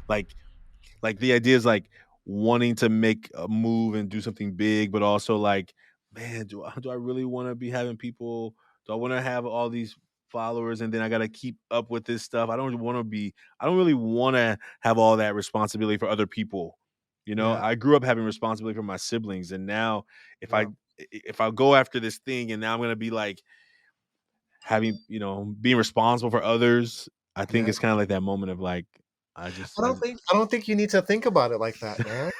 Like the idea is like wanting to make a move and do something big, but also like, man, do I really want to be having people? Do I want to have all these followers and then I got to keep up with this stuff? I don't really want to have all that responsibility for other people. Yeah. I grew up having responsibility for my siblings, and now if I Yeah. if I go after this thing and now I'm gonna be like having being responsible for others, I think Yeah. it's kind of like that moment of like I don't think you need to think about it like that, man.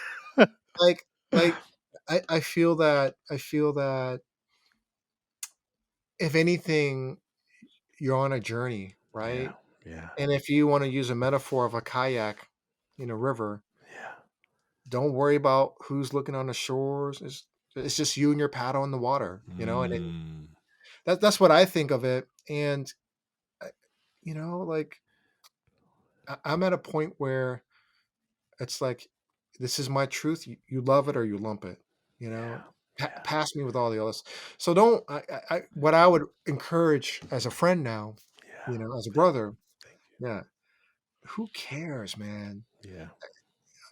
Like like I feel that if anything, you're on a journey, yeah, right? yeah, And if you want to use a metaphor of a kayak in a river, yeah. don't worry about who's looking on the shores. It's just you and your paddle in the water, and Mm, that's what I think of it. And I- like I'm at a point where it's like, this is my truth. You love it or you lump it. You know, yeah, yeah, Pass me with all the others. So don't. What I would encourage as a friend now, yeah. as a Thank you, brother, thank yeah. Who cares, man? you.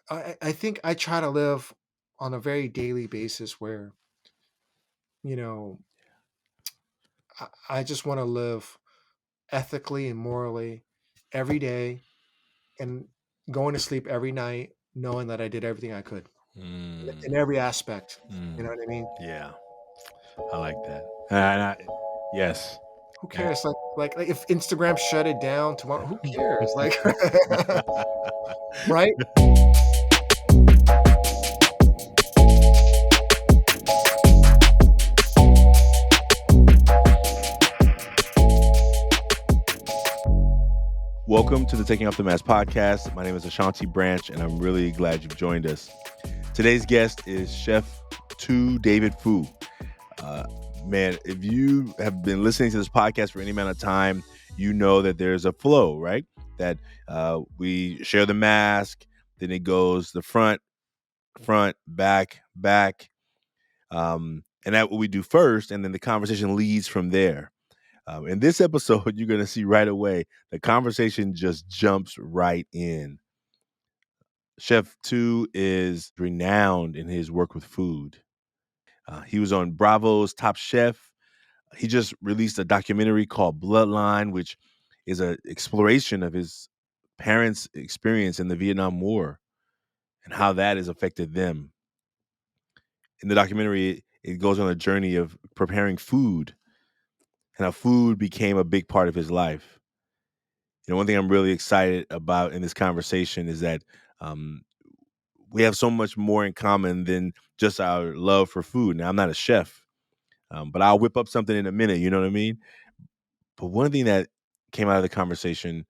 Yeah, I think I try to live on a very daily basis where you know I just want to live ethically and morally every day and going to sleep every night knowing that I did everything I could mm, in every aspect. You mm, know what I mean? yeah. I like that. Yes. Who Eh. cares? Like if Instagram shut it down tomorrow, who cares? Like, right? Welcome to the Taking Off the Mask podcast. My name is Ashanti Branch, and I'm really glad you've joined us. Today's guest is Chef Tu David Phu. Uh, Man, if you have been listening to this podcast for any amount of time, you know that there's a flow, right? That we share the mask, then it goes the front, back. And that's what we do first, and then the conversation leads from there. In this episode, you're going to see right away the conversation just jumps right in. Chef Tu is renowned in his work with food. He was on Bravo's Top Chef. He just released a documentary called Bloodline, which is an exploration of his parents' experience in the Vietnam War and how that has affected them. In the documentary, it goes on a journey of preparing food and how food became a big part of his life. One thing I'm really excited about in this conversation is that um, we have so much more in common than just our love for food. Now, I'm not a chef, but I'll whip up something in a minute. You know what I mean? But one thing that came out of the conversation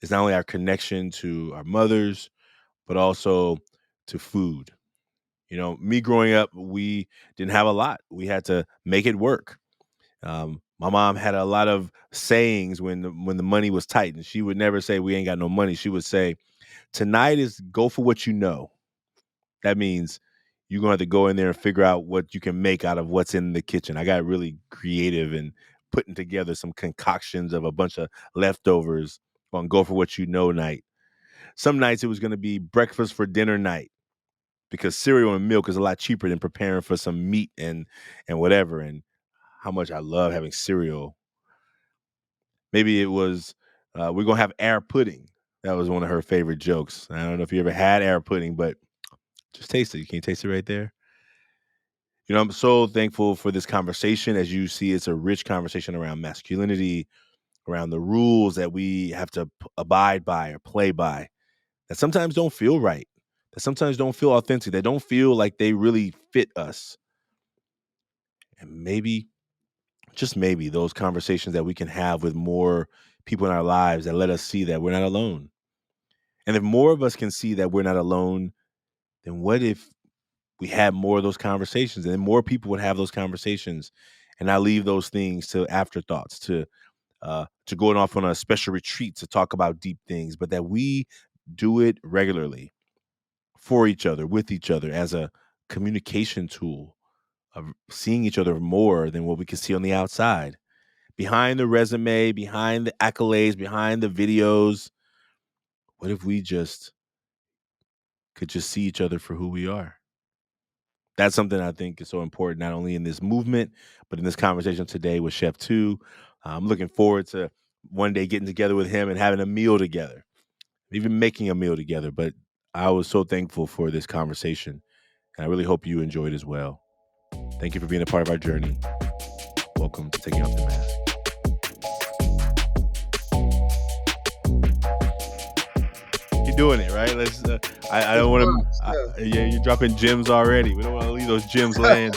is not only our connection to our mothers, but also to food. Me growing up, we didn't have a lot. We had to make it work. My mom had a lot of sayings when the money was tight, and she would never say we ain't got no money. She would say, "Tonight is go for what you know." That means you're gonna have to go in there and figure out what you can make out of what's in the kitchen. I got really creative and putting together some concoctions of a bunch of leftovers on go for what you know night. Some nights it was gonna be breakfast for dinner night because cereal and milk is a lot cheaper than preparing for some meat and whatever. And how much I love having cereal. Maybe it was we're gonna have air pudding. That was one of her favorite jokes. I don't know if you ever had air pudding, but just taste it. Can you taste it right there? I'm so thankful for this conversation. As you see, it's a rich conversation around masculinity, around the rules that we have to abide by or play by that sometimes don't feel right, that sometimes don't feel authentic, that don't feel like they really fit us. And maybe, just maybe, those conversations that we can have with more people in our lives that let us see that we're not alone. And if more of us can see that we're not alone, then what if we had more of those conversations and then more people would have those conversations and not leave those things to afterthoughts, to going off on a special retreat to talk about deep things, but that we do it regularly for each other, with each other as a communication tool of seeing each other more than what we can see on the outside. Behind the resume, behind the accolades, behind the videos, what if we just could just see each other for who we are. That's something I think is so important, not only in this movement, but in this conversation today with Chef Tu. I'm looking forward to one day getting together with him and having a meal together, even making a meal together. But I was so thankful for this conversation, and I really hope you enjoyed as well. Thank you for being a part of our journey. Welcome to Taking Off the Mask. You're doing it right. Let's. I It's don't want fun. to. Yeah. Yeah, you're dropping gems already. We don't want to leave those gems laying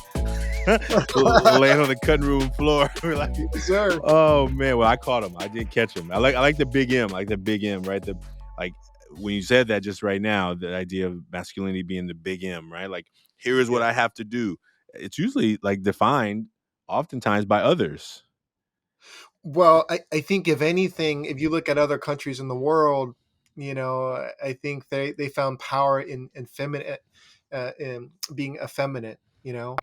laying on the cutting room floor. We're like, Yes, sir. oh man. Well, I caught him. I did catch him. I like the big M. I like the big M. Right. The like when you said that just right now, the idea of masculinity being the big M. Right. Like here is what Yeah. I have to do. It's usually like defined oftentimes by others. Well, I think if anything, if you look at other countries in the world, you know, I think they found power in feminine, in being effeminate. You know,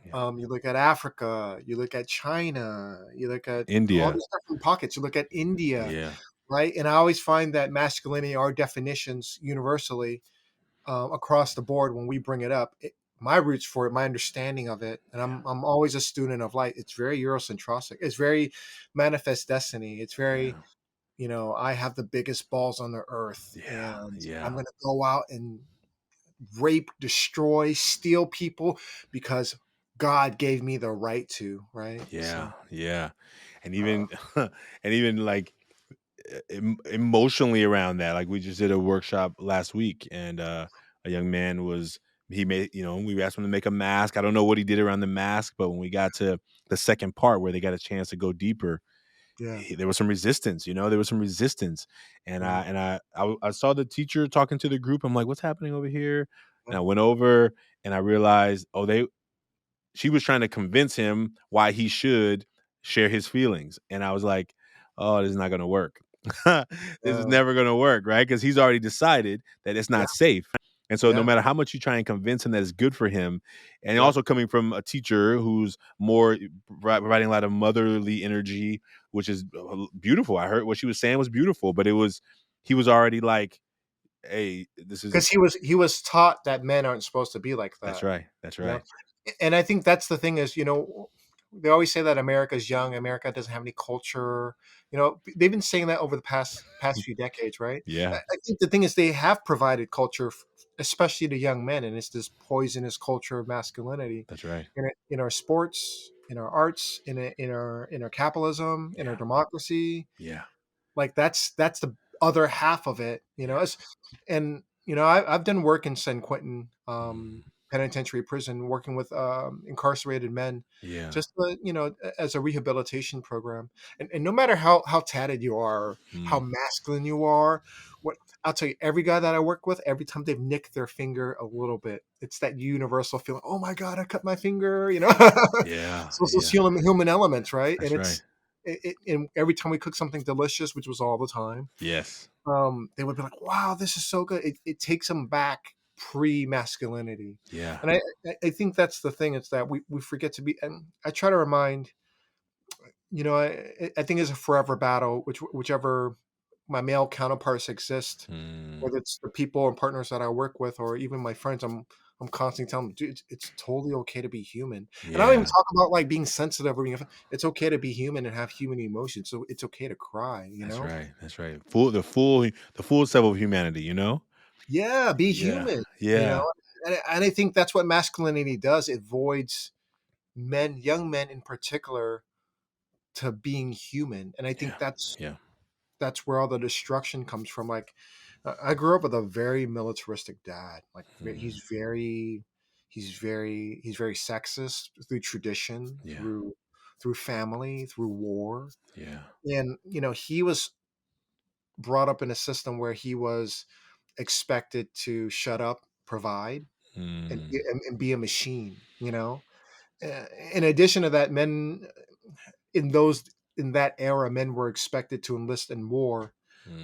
Yeah. you look at Africa, you look at China, you look at all India. these different pockets. You look at India, Yeah. right? And I always find that masculinity, our definitions universally across the board when we bring it up. My roots for it, my understanding of it, and I'm always a student of light. It's very Eurocentric. It's very manifest destiny. It's very, Yeah. I have the biggest balls on the earth, Yeah. and I'm Yeah. going to go out and rape, destroy, steal people because God gave me the right to. Right. Yeah. So, Yeah. And uh, even and even like emotionally around that. Like we just did a workshop last week, and a young man was he made we asked him to make a mask. I don't know what he did around the mask, but when we got to the second part where they got a chance to go deeper, yeah, there was some resistance. There was some resistance, and yeah, I saw the teacher talking to the group. I'm like, what's happening over here? yeah, And I went over and I realized, oh, she was trying to convince him why he should share his feelings. And I was like, oh, this is not going to work. This is yeah, never going to work, right? Because he's already decided that it's yeah, not safe. And so, no yeah, matter how much you try and convince him that it's good for him, and yeah. also coming from a teacher who's more providing a lot of motherly energy, which is beautiful. I heard what she was saying was beautiful, but he was already like, hey, this is Because he was taught that men aren't supposed to be like that's that. right. That's You know, right. and I think that's the thing is, they always say that America's young, America doesn't have any culture. They've been saying that over the past few decades, right? I Yeah, I think the thing is they have provided culture, especially to young men, and it's this poisonous culture of masculinity that's right. in our sports, in our arts, in our capitalism, in our Yeah, democracy. yeah, Like that's the other half of it, yeah. and I've done work in San Quentin Mm, penitentiary prison, working with incarcerated men, yeah. just as a rehabilitation program. And no matter how tatted you are, how Mm, masculine you are, what I'll tell you, every guy that I work with, every time they've nicked their finger a little bit, it's that universal feeling. Oh my God, I cut my finger. yeah, So it's those yeah. human elements, right? And That's right. and every time we cook something delicious, which was all the time, Yes. they would be like, "Wow, this is so good." It takes them back pre-masculinity, Yeah. and I think that's the thing. It's that we forget to be. And I try to remind, I think it's a forever battle, whichever my male counterparts exist, Mm, whether it's the people and partners that I work with, or even my friends. I'm constantly telling them, dude, it's totally okay to be human. And I don't even yeah. talk about like being sensitive or being. It's okay to be human and have human emotions. So it's okay to cry. That's right. That's right. The full self of humanity. Yeah, be Yeah. human. You know, Yeah. and I think that's what masculinity does. It voids men, young men in particular, to being human. And I think Yeah. Yeah. that's where all the destruction comes from. Like, I grew up with a very militaristic dad. Like, Mm, he's very sexist through tradition, yeah. through family, through war. Yeah. And he was brought up in a system where he was expected to shut up, provide, Mm, and be a machine. In addition to that, men in those in that era, men were expected to enlist in war,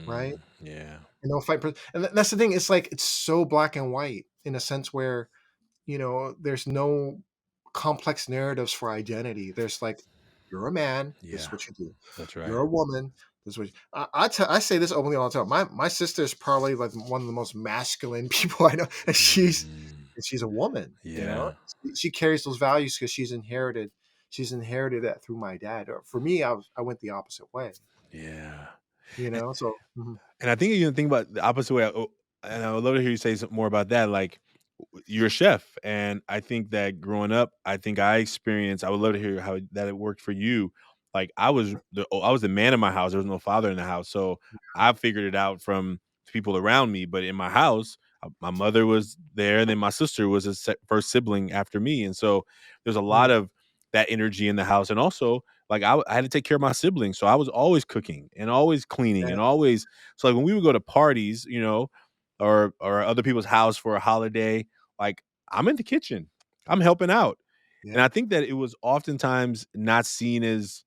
right? yeah. And they'll fight. And that's the thing. It's like it's so black and white in a sense where there's no complex narratives for identity. There's like, you're a man, this is Yeah. what you do. That's You're right. a woman, That's what I say this openly all the time. My sister is probably like one of the most masculine people I know, and Mm, she's a woman. You know, yeah, she carries those values because she's inherited that through my dad. Or for me, I went the opposite way. yeah. You know, so And I think you even think about the opposite way. And I would love to hear you say some more about that. Like, you're a chef, and I think that growing up, I think I experienced. I would love to hear how that it worked for you. Like, I was the man in my house. There was no father in the house, so I figured it out from people around me. But in my house, my mother was there, and then my sister was a first sibling after me, and so there's a mm, lot of that energy in the house, and also like I had to take care of my siblings, so I was always cooking and always cleaning yeah, and always so like when we would go to parties, or other people's house for a holiday, like I'm in the kitchen, I'm helping out, and yeah, I think that it was oftentimes not seen as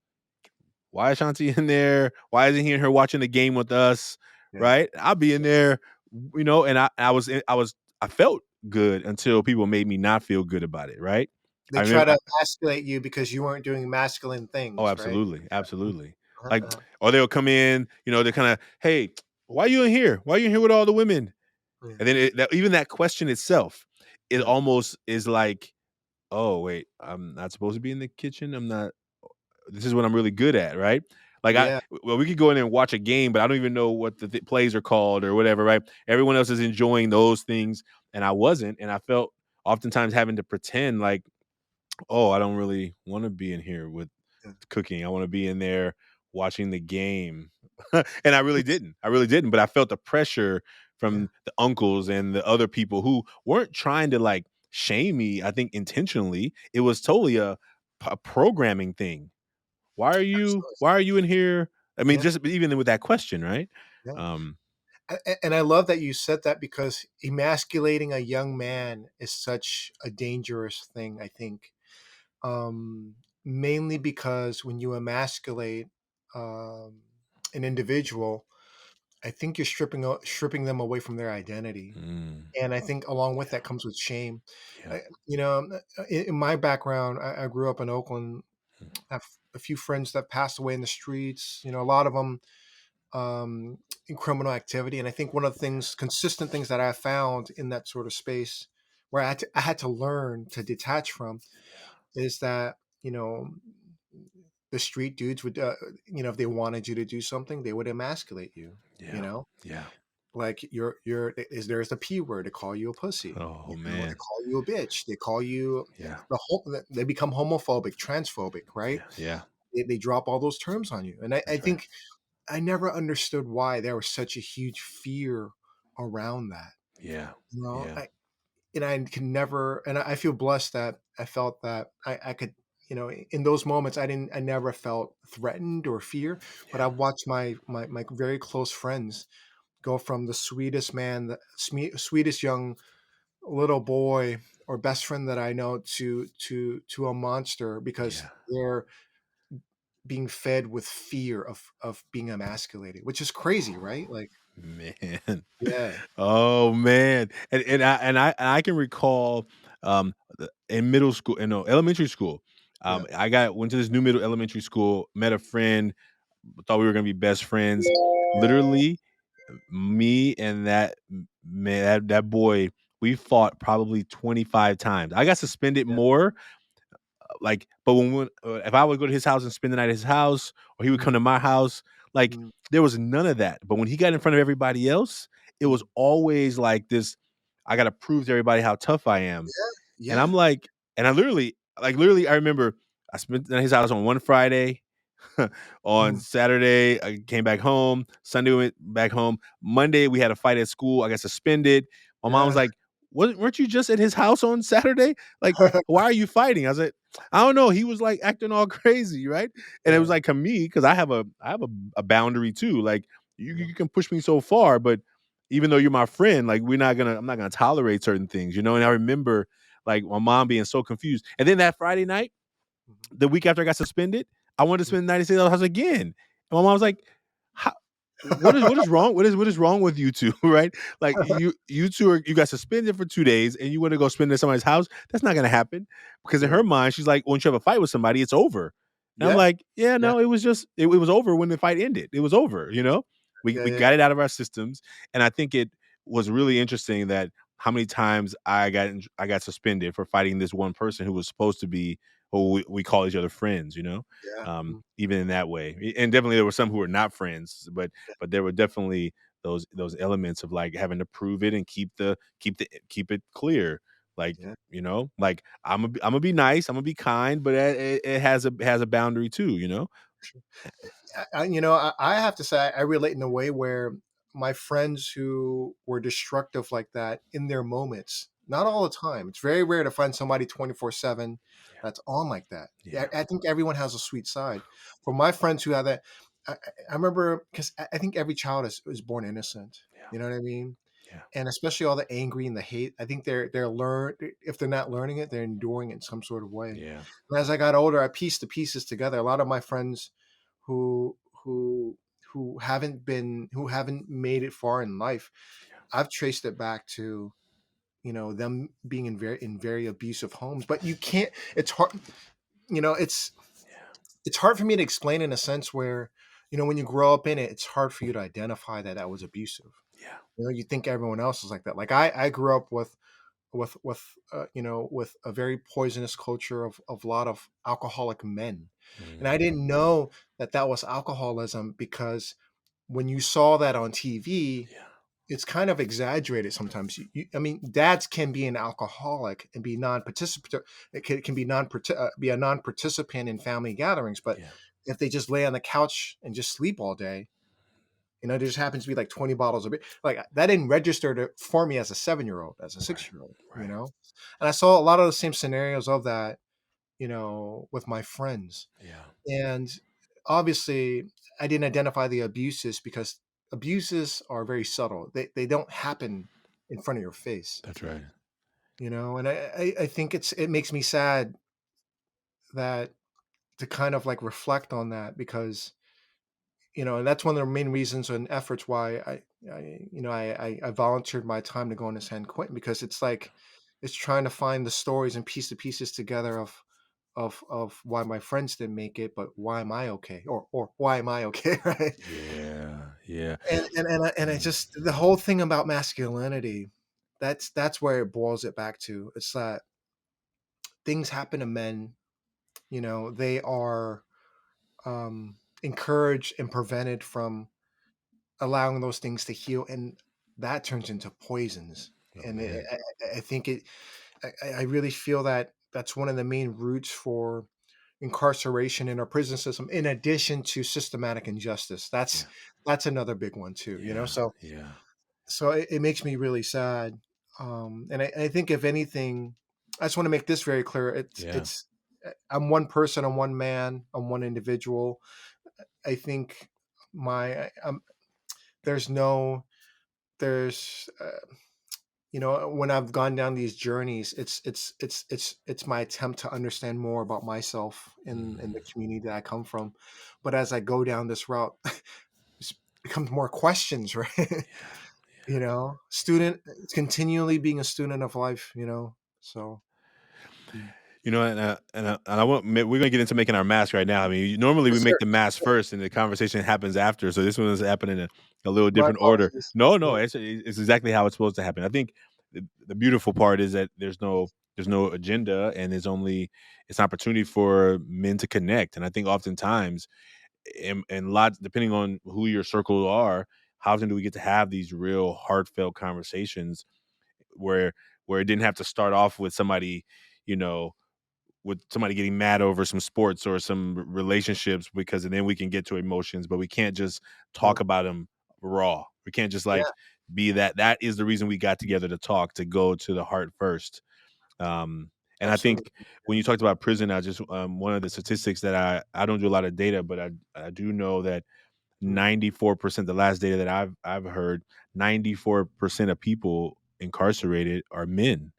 why is Shanti in there? Why isn't he and her watching the game with us? yeah. Right? I'll be in there, and I felt good until people made me not feel good about it. Right? They I try remember. to emasculate you because you weren't doing masculine Oh, things, right? absolutely, absolutely. Uh-huh, Like, uh-huh. or they'll come in, they're kind of, "Hey, why you in here? Why you in here with all the women?" Yeah, And then even that question itself, it yeah, almost is like, "Oh, wait, I'm not supposed to be in the kitchen. I'm not. This is what I'm really good at, right?" Like yeah. well, we could go in there and watch a game, but I don't even know what the plays are called or whatever, right? Everyone else is enjoying those things, and I wasn't, and I felt oftentimes having to pretend like, oh, I don't really want to be in here with Yeah. cooking. I want to be in there watching the game. And I really It's didn't. I really didn't. But I felt the pressure yeah, from the uncles and the other people who weren't trying to like shame me, I think intentionally. It was totally a programming thing. absolutely. Why are you in here? I mean, Yeah, just even with that question, right? yeah. Um, And I love that you said that because emasculating a young man is such a dangerous thing, I think. Mainly because when you emasculate um, an individual, I think you're stripping them away from their identity. mm, And I think along with that comes with shame. yeah. I, in my background, I grew up in Oakland. I have a few friends that passed away in the streets. A lot of them in criminal activity. And I think one of the consistent things that I found in that sort of space, where I had to learn to detach from, is that the street dudes would, if they wanted you to do something, they would emasculate you. You Yeah. know, Yeah. like there's the p word to call you a pussy. Oh They man. call you a bitch. They call you Yeah. they become homophobic, transphobic, right? Yeah. Yeah. They drop all those terms on you, and I That's right. think I never understood why there was such a huge fear around that. Yeah. You know, Yeah. I and I can never, and I feel blessed that I felt that I could, in those moments, I never felt threatened or fear, but I Yeah. watched my very close friends go from the sweetest man, the sweetest young little boy or best friend that I know to a monster because Yeah. they're being fed with fear of being emasculated, which is crazy, right? Like, Man. yeah, Oh, man. And I can recall, in middle school no, elementary school, yeah, went to this new middle elementary school, met a friend, thought we were gonna be best friends. Literally, me and that man that boy, we fought probably 25 times. I got suspended yeah, more. Like, but if I would go to his house and spend the night at his house, or he would come mm, to my house, like mm, there was none of that. But when he got in front of everybody else, it was mm. always like this. I got to prove to everybody how tough I am, and Yeah, I'm like, and literally, I remember I spent at his house on one Friday. On mm, Saturday, I came back home. Sunday, we went back home. Monday, we had a fight at school. I got suspended. My mom was yeah, like, Weren't you just at his house on Saturday? Like, why are you fighting?" I was like, "I don't know." He was like acting all crazy, right? And it was yeah, like to me, because I have a boundary too. Like, yeah, you can push me so far, but even though you're my friend, like I'm not gonna tolerate certain things, you know. And I remember like my mom being so confused. And then that Friday night, mhm, the week after I got suspended, I wanted to mm. spend the night at his house again. And my mom was like, "How, what is wrong? What is wrong with you two?" Right? Like you got suspended for 2 days and you want to go spend it at somebody's house? That's not gonna happen. Because in Yeah, her mind, she's like, once you have a fight with somebody, it's over. And I'm Yeah, like, "Yeah, yeah, no, it was just it was over when the fight ended. It was over, you know? yeah, We yeah, got it out of our systems." And I think it was really interesting that how many times I got suspended for fighting this one person who was supposed to be who we call each other friends, you know? yeah, Even in that way. And definitely there were some who were not friends, yeah, but there were definitely those elements of like having to prove it and keep it clear. Like, yeah. you know, like I'm gonna be nice, I'm gonna be kind, but it has a boundary too, you know. I have to say I relate in a way where my friends who were destructive like that in their moments, not all the time. It's very rare to find somebody 24/7 Yeah, that's on like that. Yeah, yeah, I think everyone has a sweet side. For my friends who have that, I remember because I think every child is born innocent. yeah, You know what I mean? yeah, And especially all the angry and the hate. I think they're learn if they're not learning it, they're enduring it in some sort of way. yeah, And as I got older, I pieced the pieces together. A lot of my friends who who who haven't made it far in life, I've traced it back to them being in very abusive homes. But you can't. It's hard. You know, yeah, it's hard for me to explain in a sense where when you grow up in it, it's hard for you to identify that was abusive. yeah, You think everyone else is like that. Like I grew up with a very poisonous culture of a lot of alcoholic men, and I mm, didn't know that that was alcoholism because when you saw that on TV, yeah, it's kind of exaggerated sometimes. I mean, dads can be an alcoholic and be non-participant. It can be be a non-participant in family gatherings, but yeah, if they just lay on the couch and just sleep all day, there just happens to be like 20 bottles of beer. Like that didn't register for me as a 7-year-old, as a right, 6-year-old, right, And I saw a lot of the same scenarios of that, with my friends. yeah, And obviously, I didn't identify the abuses because abuses are very subtle. They don't happen in front of your face, that's right. And I think it makes me sad that to kind of like reflect on that because and that's one of the main reasons and efforts why I volunteered my time to go into San Quentin because it's like it's trying to find the stories and piece the pieces together of why my friends didn't make it, but why am I okay, or why am I okay, right? Yeah, yeah, And I mm, just the whole thing about masculinity, that's where it boils it back to. It's that things happen to men, they are encouraged and prevented from allowing those things to heal, and that turns into poisons. oh And man, I think I really feel that that's one of the main roots for incarceration in our prison system, in addition to systematic injustice. That's yeah, that's another big one too. yeah, So yeah, it makes me really sad. And I think if anything, I just want to make this very clear. yeah, I'm one person, I'm one man, I'm one individual. I think there's no there's when I've gone down these journeys, it's my attempt to understand more about myself in the mm, community that I come from. But as I go down this route, it becomes more questions, right? yeah, yeah. Student, continually being a student of life, So mm. You know, and I want we're gonna get into making our mask right now. I mean, normally we Yes, make sir. the mask first, and the conversation happens after. So this one is happening in a little My different order. apologies. No, no, Yeah, it's exactly how it's supposed to happen. I think the beautiful part is that there's no agenda, and it's an opportunity for men to connect. And I think oftentimes, and lots depending on who your circle are, how often do we get to have these real heartfelt conversations where it didn't have to start off with somebody, you know with somebody getting mad over some sports or some relationships because then we can get to emotions, but we can't just yeah, talk about them raw. We can't just like yeah, be that is the reason we got together to talk, to go to the heart first. And I think absolutely. when you talked about prison, I just one of the statistics that I don't do a lot of data, but I do know that Mm. 94%, the last data that I've heard, 94% of people incarcerated are men.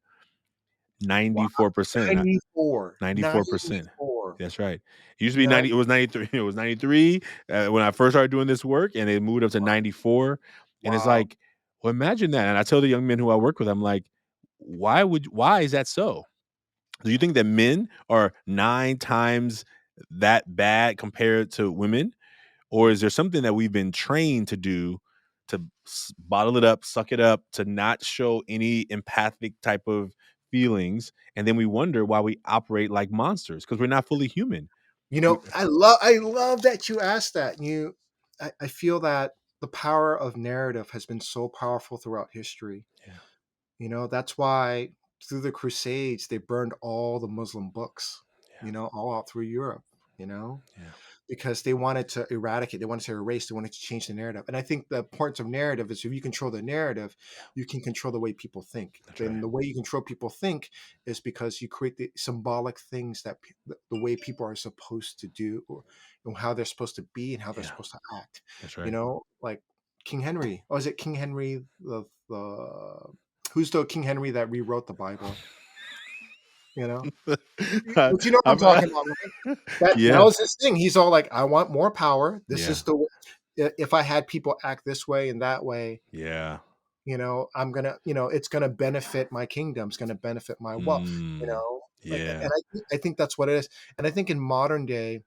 Wow, 94%. 94, 94%. 94. That's right. It used to be 90, it was 93, it was 93, when I first started doing this work, and it moved up to 94, and it's Wow. like, well, imagine that, and I tell the young men who I work with, I'm like, why is that so? Do you think that men are 9 times that bad compared to women? Or is there something that we've been trained to do to bottle it up, suck it up, to not show any empathic type of feelings? And then we wonder why we operate like monsters because we're not fully human. We, I love that you asked that. I feel that the power of narrative has been so powerful throughout history. yeah, That's why through the Crusades they burned all the Muslim books, yeah, all out through Europe, you know, yeah, because they wanted to eradicate, they wanted to erase, they wanted to change the narrative. And I think the importance of narrative is if you control the narrative, yeah. you can control the way people think. That's Then right. the way you control people think is because you create the symbolic things that the way people are supposed to do, or how they're supposed to be and how they're Yeah, supposed to act. that's right. Like King Henry. Or is it King Henry the who's the King Henry that rewrote the Bible? You know, I, but you know what I'm I, talking about, right? That yeah, was his thing. He's all like, "I want more power. This yeah, is the if I had people act this way and that way, yeah. I'm gonna, it's gonna benefit my kingdom. It's gonna benefit my wealth. Mm, Like, and yeah. I think that's what it is. And I think in modern day,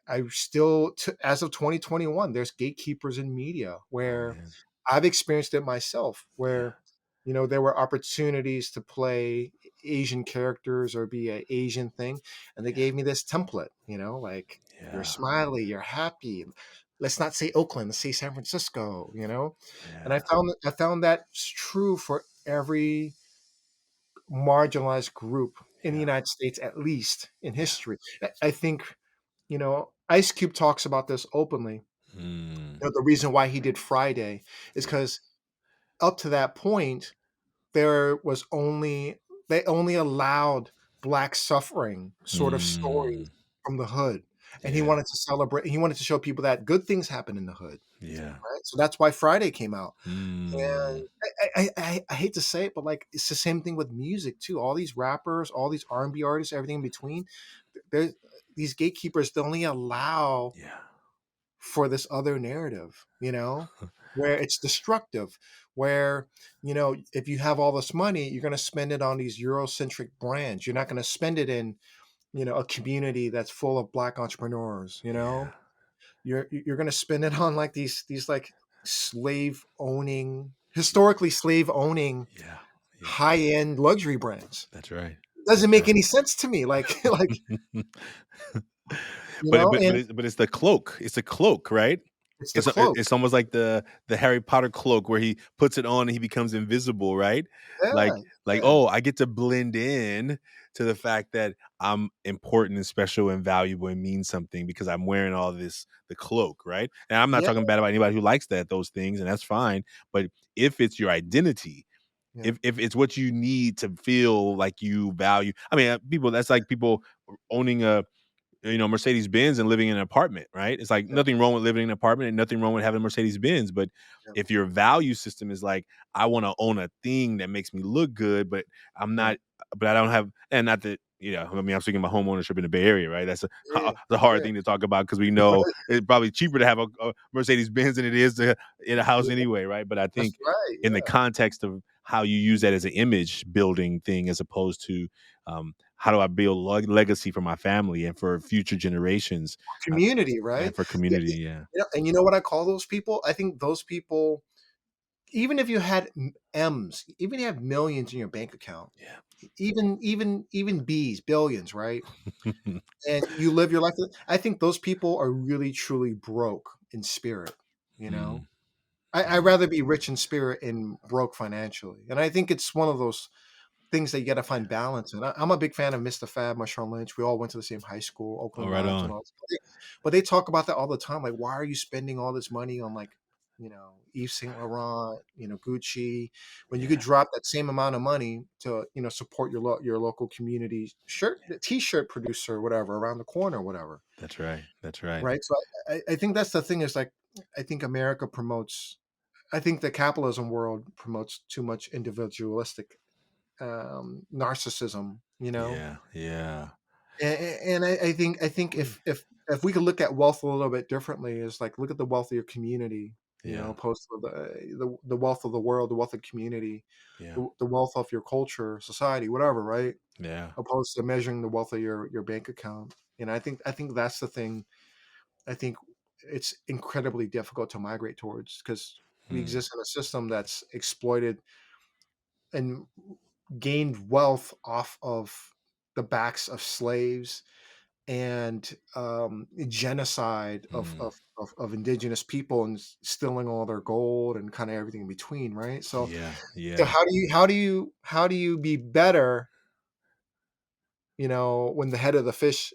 I still, as of 2021, there's gatekeepers in media Oh where man. I've experienced it myself, Yeah, where there were opportunities to play Asian characters or be a Asian thing, and they yeah, gave me this template, like you're yeah, smiley, you're happy. Let's not say Oakland, let's say San Francisco, and yeah, I found that true for every marginalized group in the yeah, United States, at least in yeah. history. I think Ice Cube talks about this openly. Mm, The reason why he did Friday is yeah. because up to that point, there was only they only allowed black suffering sort of stories Mm, from the hood, and he yeah, wanted to celebrate. He wanted to show people that good things happen in the hood, yeah. right? So that's why Friday came out. Mm, And I hate to say it, but like it's the same thing with music too. All these rappers, all these R&B artists, everything in between. There's these gatekeepers. They only allow yeah, for this other narrative, where it's destructive, where, if you have all this money, you're going to spend it on these Eurocentric brands. You're not going to spend it in, a community that's full of black entrepreneurs, yeah, you're going to spend it on like these like historically slave owning yeah, yeah. high end luxury brands. That's right. It doesn't That's make right. any sense to me. Like, But and it's the cloak. It's a cloak, right? it's the It's cloak. it's almost like the Harry Potter cloak where he puts it on and he becomes invisible, right? Yeah. Like, Yeah. oh, I get to blend in to the fact that I'm important and special and valuable and mean something because I'm wearing all this the cloak, right? And I'm not Yeah. talking bad about anybody who likes those things, and that's fine. But if it's your identity, Yeah. if it's what you need to feel like you value, I mean, people that's like people owning a Mercedes Benz and living in an apartment, right? It's like Yeah. nothing wrong with living in an apartment and nothing wrong with having a Mercedes Benz. But Yeah. if your value system is like, I want to own a thing that makes me look good, but I'm Yeah. not, but I don't have, and not that, I mean, I'm speaking about home ownership in the Bay Area, right? That's Yeah. the hard Yeah. thing to talk about because we know it's probably cheaper to have a Mercedes Benz than it is to in a house Yeah. anyway, right? But I That's think right. in the Yeah. context of how you use that as an image building thing as opposed to how do I build legacy for my family and for future generations Community, and right? for Yeah, community? Yeah, and you know what I call those people? I think those people, even if you had M's, even if you have millions in your bank account, yeah, even B's, billions, right? And you live your life. I think those people are really truly broke in spirit. You know, mm, I'd mm, rather be rich in spirit and broke financially. And I think it's one of those things that you got to yeah. find balance. And I'm a big fan of Mr. Fab, Marshawn Lynch. We all went to the same high school, Oh, Oakland right Labs, and on. all. But they talk about that all the time. Like, why are you spending all this money on like, Yves Saint Laurent, Gucci, when you could Yeah, drop that same amount of money to, support your local community shirt, t-shirt producer, or whatever, around the corner, or whatever. that's right. That's right. Right. So I think that's the thing is like, I think America promotes. I think the capitalism world promotes too much individualistic narcissism, Yeah, yeah, and I think if we could look at wealth a little bit differently, is like look at the wealth of your community, yeah, opposed to the wealth of the world, the wealth of community, yeah, the wealth of your culture, society, whatever, right? yeah. Opposed to measuring the wealth of your bank account. I think that's the thing. I think it's incredibly difficult to migrate towards because we Mm, exist in a system that's exploited and gained wealth off of the backs of slaves and genocide of, mm. of indigenous people and stealing all their gold and kind of everything in between, right? Yeah, So yeah. how do you be better, when the head of the fish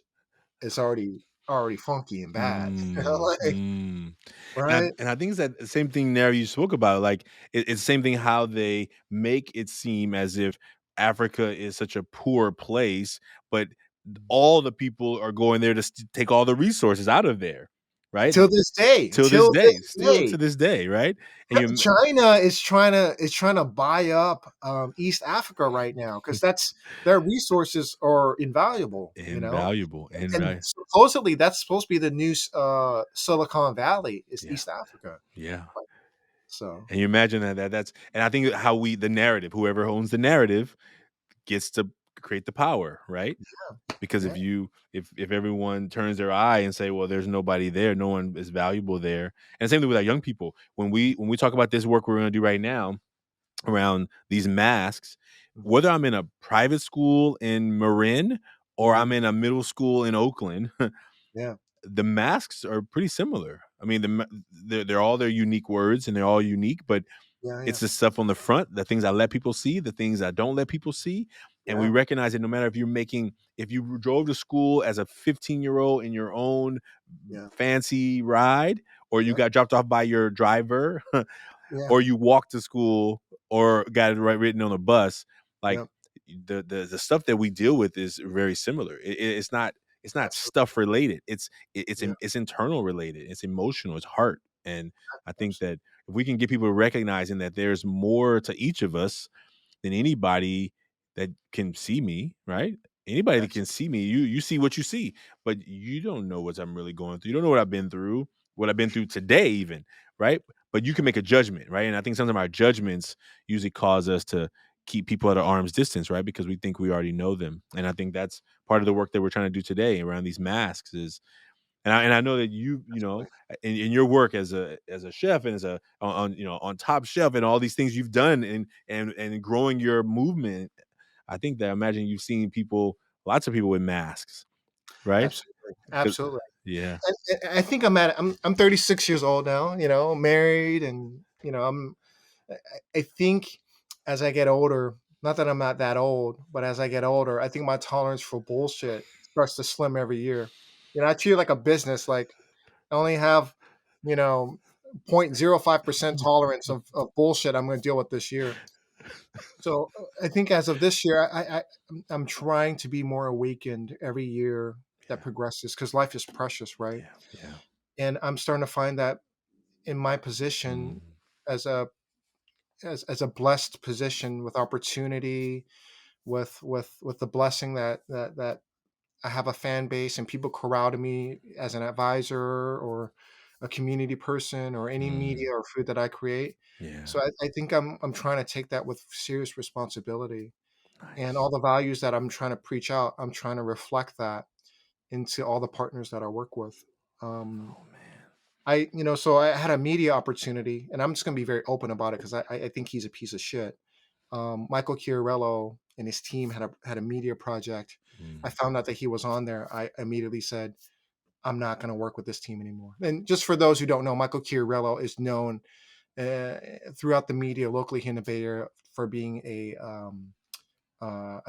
is already funky and bad, Mm, like, mm. right? And I think it's that same thing there you spoke about. Like it's the same thing how they make it seem as if Africa is such a poor place, but all the people are going there to take all the resources out of there, right? Till this Till day, this still day, to this day, right? And you China is trying to buy up East Africa right now because that's their resources are invaluable, invaluable, and invaluable. supposedly that's supposed to be the new Silicon Valley is Yeah, East Africa. yeah. So And you imagine that's and I think how we the narrative, whoever owns the narrative gets to create the power, right? Because yeah, if everyone turns their eye and say, well, there's nobody there, no one is valuable there. And same thing with our young people. When we talk about this work we're going to do right now around these masks, mhm, whether I'm in a private school in Marin or I'm mhm, in a middle school in Oakland, yeah, the masks are pretty similar. I mean, they're all their unique words and they're all unique, but yeah, it's yeah, the stuff on the front, the things I let people see, the things I don't let people see. And we yeah, recognize that no matter if you drove to school as a 15-year-old in your own yeah, fancy ride, or you yeah, got dropped off by your driver, yeah, or you walked to school or got it written on a bus, like yeah, the stuff that we deal with is very similar. It's not absolutely, stuff related. yeah, It's internal related. It's emotional. It's heart. And I think absolutely, that if we can get people recognizing that there's more to each of us than anybody that can see me, right? Anybody that can absolutely, see me, you see what you see, but you don't know what I'm really going through. You don't know what I've been through today, even, right? But you can make a judgment, right? And I think sometimes our judgments usually cause us to keep people at an arm's distance, right? Because we think we already know them. And I think that's part of the work that we're trying to do today around these masks is and I know that absolutely. in your work as a chef and as a on Top Chef and all these things you've done and growing your movement, I think that I imagine you've seen lots of people with masks, right? Absolutely, 'Cause absolutely. yeah, And I think I'm 36 years old now, married, and I think as I get older, not that I'm not that old, but as I get older, I think my tolerance for bullshit starts to slim every year. I treat it like a business. Like I only have, you know, 0.05% tolerance of bullshit I'm going to deal with this year. So I think as of this year, I'm trying to be more awakened every year that yeah, progresses because life is precious, right? yeah, yeah. And I'm starting to find that in my position Mm, as a blessed position with opportunity, with the blessing that I have a fan base and people corral to me as an advisor or a community person or any mm, media or food that I create. yeah, So I think I'm trying to take that with serious responsibility, and nice. all the values that I'm trying to preach out, I'm trying to reflect that into all the partners that I work with. Um, Oh man, so I had a media opportunity, and I'm just going to be very open about it because I think he's a piece of shit. Michael Chiarello and his team had a media project. I mm, found out that he was on there. I immediately said, I'm not going to work with this team anymore. And just for those who don't know, Michael Chiarello is known throughout the media locally here in the Bay Area for being a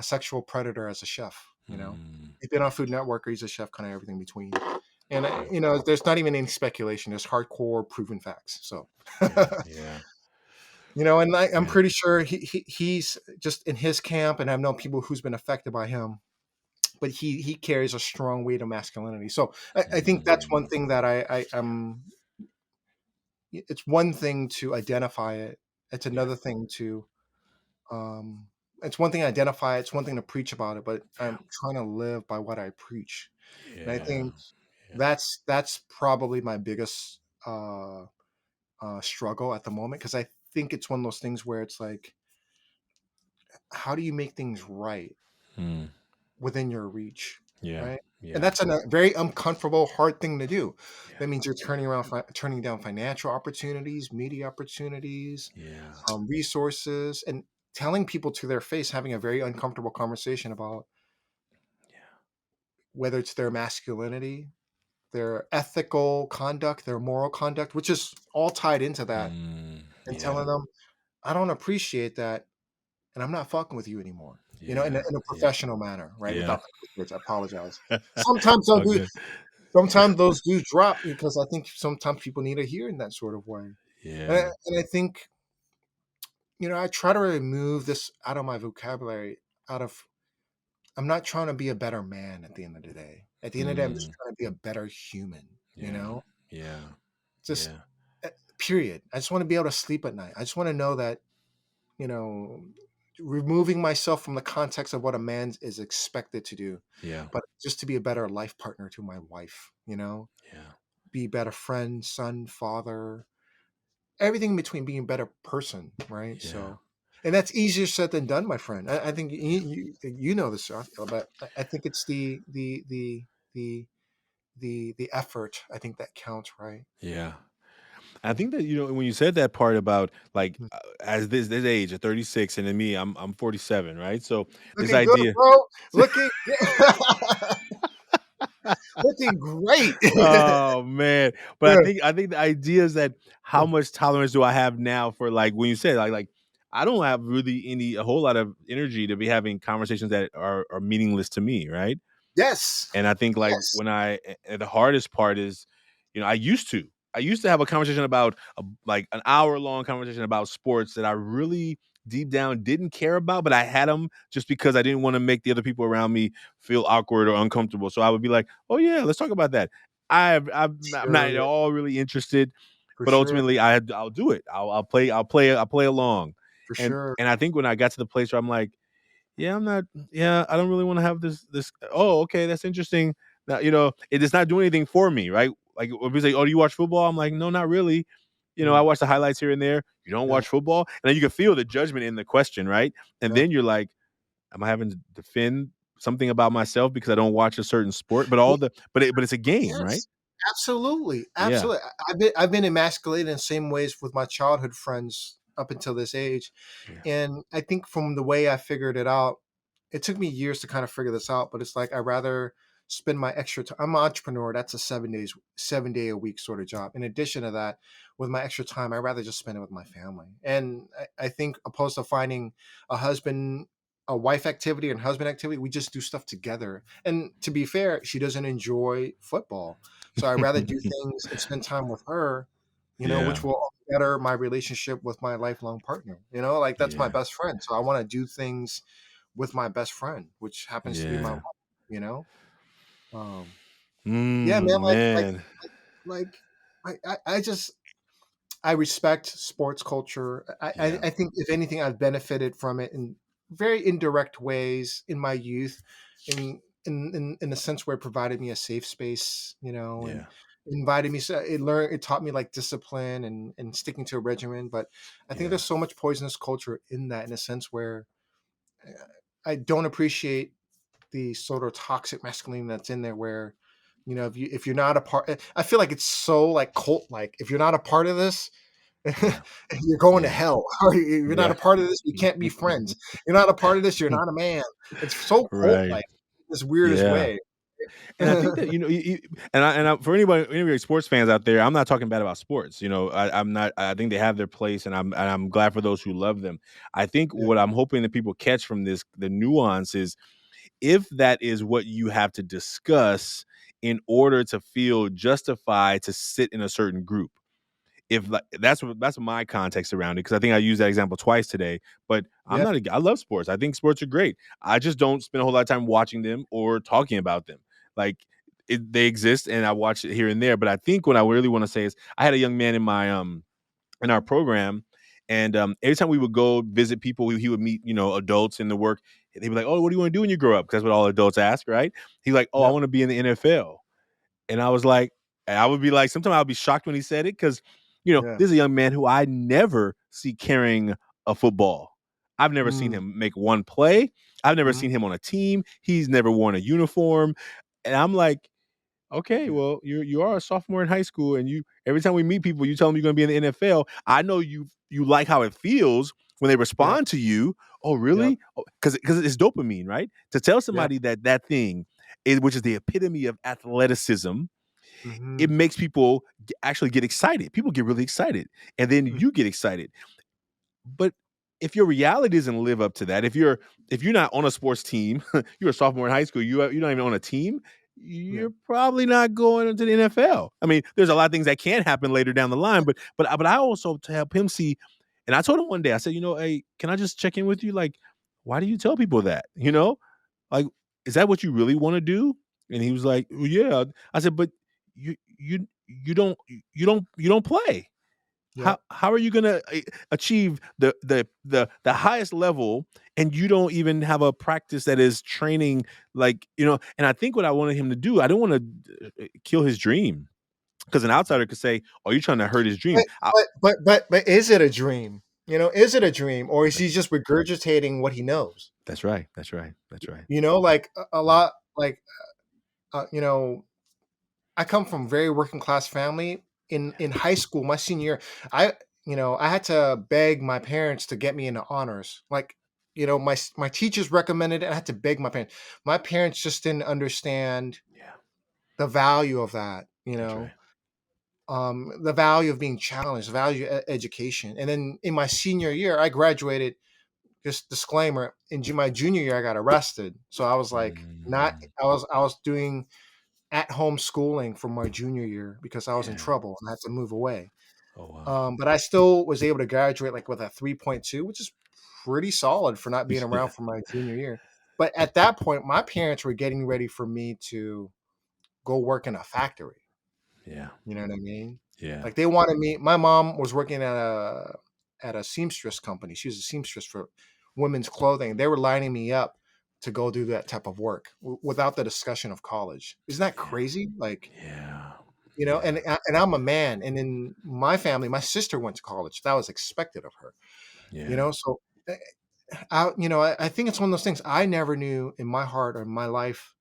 sexual predator as a chef. mm, He's been on Food Network, or he's a chef, kind of everything between. And yeah, there's not even any speculation. There's hardcore proven facts. So, yeah, yeah, and I'm yeah, pretty sure he's just in his camp, and I've known people who's been affected by him. But he carries a strong weight of masculinity. So I think that's one mm, thing that I'm. It's one thing to identify it. It's yeah, another thing to um. It's one thing to identify. It's one thing to preach about it. But yeah, I'm trying to live by what I preach, and I yeah, think yeah, that's probably my biggest struggle at the moment because I think it's one of those things where it's like, how do you make things right mm, within your reach, yeah, right? And Yeah. that's a very uncomfortable, hard thing to do. Yeah. That means you're turning down financial opportunities, media opportunities, Yeah. resources, and telling people to their face, having a very uncomfortable conversation about whether it's their masculinity, their ethical conduct, their moral conduct, which is all tied into that, and Yeah. telling them, I don't appreciate that, and I'm not fucking with you anymore. Yeah. In a Yeah. professional manner, right? Yeah. Without the curse words. I apologize. Sometimes I'll All do. good. Sometimes those do drop because I think sometimes people need to hear in that sort of way. Yeah. And I think, I try to remove this out of my vocabulary. Out of, I'm not trying to be a better man at the end of the day. At the end of the day, I'm just Mm. trying to be a better human. You Yeah. know, Yeah. just Yeah. period. I just want to be able to sleep at night. I just want to know that, you know, removing myself from the context of what a man is expected to do, Yeah. but just to be a better life partner to my wife. Yeah. Be a better friend, son, father, everything in between, being a better person, right? Yeah. So, and that's easier said than done, my friend. I think you know this, but I think it's the the effort. I think that counts, right? Yeah. I think that when you said that part about like Mm. as this age at 36 and then me I'm 47, right? So this Looking good, idea bro. Looking looking great. Oh man. But Yeah. I think the idea is that how much tolerance do I have now for like when you say like I don't have really a whole lot of energy to be having conversations that are meaningless to me, right? Yes. And I think like Yes. when the hardest part is, I used to have a conversation about like an hour long conversation about sports that I really deep down didn't care about, but I had them just because I didn't want to make the other people around me feel awkward or uncomfortable. So I would be like, "Oh yeah, let's talk about that." I'm not Sure. at all really interested, For but sure. ultimately I'll do it. I'll play along. For And sure. and I think when I got to the place where I'm like, yeah, I'm not. Yeah, I don't really want to have this. Oh, okay, that's interesting. Now, it does not do anything for me, right? Like when people say, "Oh, do you watch football?" I'm like, no, not really. I Mm. watch the highlights here and there. You don't Yeah. watch football, and then you can feel the judgment in the question, right? And Yeah. then you're like, am I having to defend something about myself because I don't watch a certain sport? But it's a game, right? Yes, absolutely, Yeah, absolutely. I've been emasculated in the same ways with my childhood friends up until this age, yeah, and I think from the way I figured it out, it took me years to kind of figure this out. But it's like I rather spend my extra time. I'm an entrepreneur. That's a 7 day a week sort of job. In addition to that, with my extra time, I rather just spend it with my family. And I think opposed to finding a husband. A wife activity and husband activity, we just do stuff together. And to be fair, she doesn't enjoy football. So I'd rather do things and spend time with her, yeah, which will better my relationship with my lifelong partner. Like that's my yeah, best friend. So I want to do things with my best friend, which happens to be my wife, yeah. you know? Um, yeah, man, Man, like I just I respect sports culture. yeah, I think if anything, I've benefited from it in very indirect ways in my youth, in the sense where it provided me a safe space, and yeah, invited me. So it taught me like discipline and sticking to a regimen. But I think yeah, there's so much poisonous culture in that, in a sense where uh, I don't appreciate the sort of toxic masculinity that's in there where if you're not a part, I feel like it's so like cult like, if you're not a part of this, yeah, you're going to yeah. hell. Or you're not a Right. part of this, we can't be friends. You're not a part of this, you're not a man. It's so cult Right. like, this weirdest Yeah. way. And I think that for any of your sports fans out there, I'm not talking bad about sports. I'm not. I think they have their place, and I'm glad for those who love them. I think Yeah, what I'm hoping that people catch from this, the nuance is if that is what you have to discuss in order to feel justified to sit in a certain group. If like that's my context around it, because I think I used that example twice today. But yeah, I love sports. I think sports are great. I just don't spend a whole lot of time watching them or talking about them. Like they exist and I watch it here and there. But I think what I really want to say is I had a young man in our program, and every time we would go visit people, he would meet adults in the work. They'd be like, "Oh, what do you want to do when you grow up?" Because that's what all adults ask, right? He's like, "Oh, I yeah. want to be in the NFL." And I was like, and I would be like, sometimes I'll be shocked when he said it because, Yeah. this is a young man who I never see carrying a football. I've never seen Mm, him make one play. I've never mhm, seen him on a team. He's never worn a uniform. And I'm like, okay, Yeah. well, you are a sophomore in high school, and you every time we meet people, you tell them you're going to be in the NFL. I know you like how it feels when they Yep. respond to you. Oh, Yep. really? Because it's dopamine, right? To tell Yep. somebody that thing is, which is the epitome of athleticism, it Mhm. makes people actually get excited. People get really excited, and then Mm. you get excited. But if your reality doesn't live up to that, if you're not on a sports team, you're a sophomore in high school, you're not even on a team, Yeah. you're probably not going into the NFL. I mean, there's a lot of things that can happen later down the line, but I also to help him see, and I told him one day, I said, hey, can I just check in with you? Like, why do you tell people that? Like, is that what you really want to do? And he was like, well, yeah. I said, but you don't play. How Yep. how are you gonna achieve the highest level and you don't even have a practice that is training and I think what I wanted him to do, I don't want to kill his dream because an outsider could say, "Oh, you're trying to hurt his dream." But but is it a dream? Is it a dream, or is he just regurgitating what he knows? That's right. That's right. That's right. Like a Yeah. lot, like I come from very working class family. In high school, my senior year, I had to beg my parents to get me into honors. Like, my teachers recommended it. I had to beg my parents. My parents just didn't understand Yeah. the value of that. That's right. The value of being challenged, the value of education. And then in my senior year, I graduated. Just disclaimer: in my junior year, I got arrested. So I was like, not. Mm, I was doing at home schooling for my junior year because I was in yeah. trouble and I had to move away. Oh wow. But I still was able to graduate like with a 3.2, which is pretty solid for not being around Yeah. for my junior year. But at that point, my parents were getting ready for me to go work in a factory. Yeah. You know what I mean? Yeah. Like they wanted me. My mom was working at a seamstress company. She was a seamstress for women's clothing. They were lining me up to go do that type of work without the discussion of college. Isn't that Yeah. crazy? Like, Yeah. and Yeah. I'm a man, and in my family, my sister went to college. That was expected of her. Yeah. So I think it's one of those things. I never knew in my heart or in my life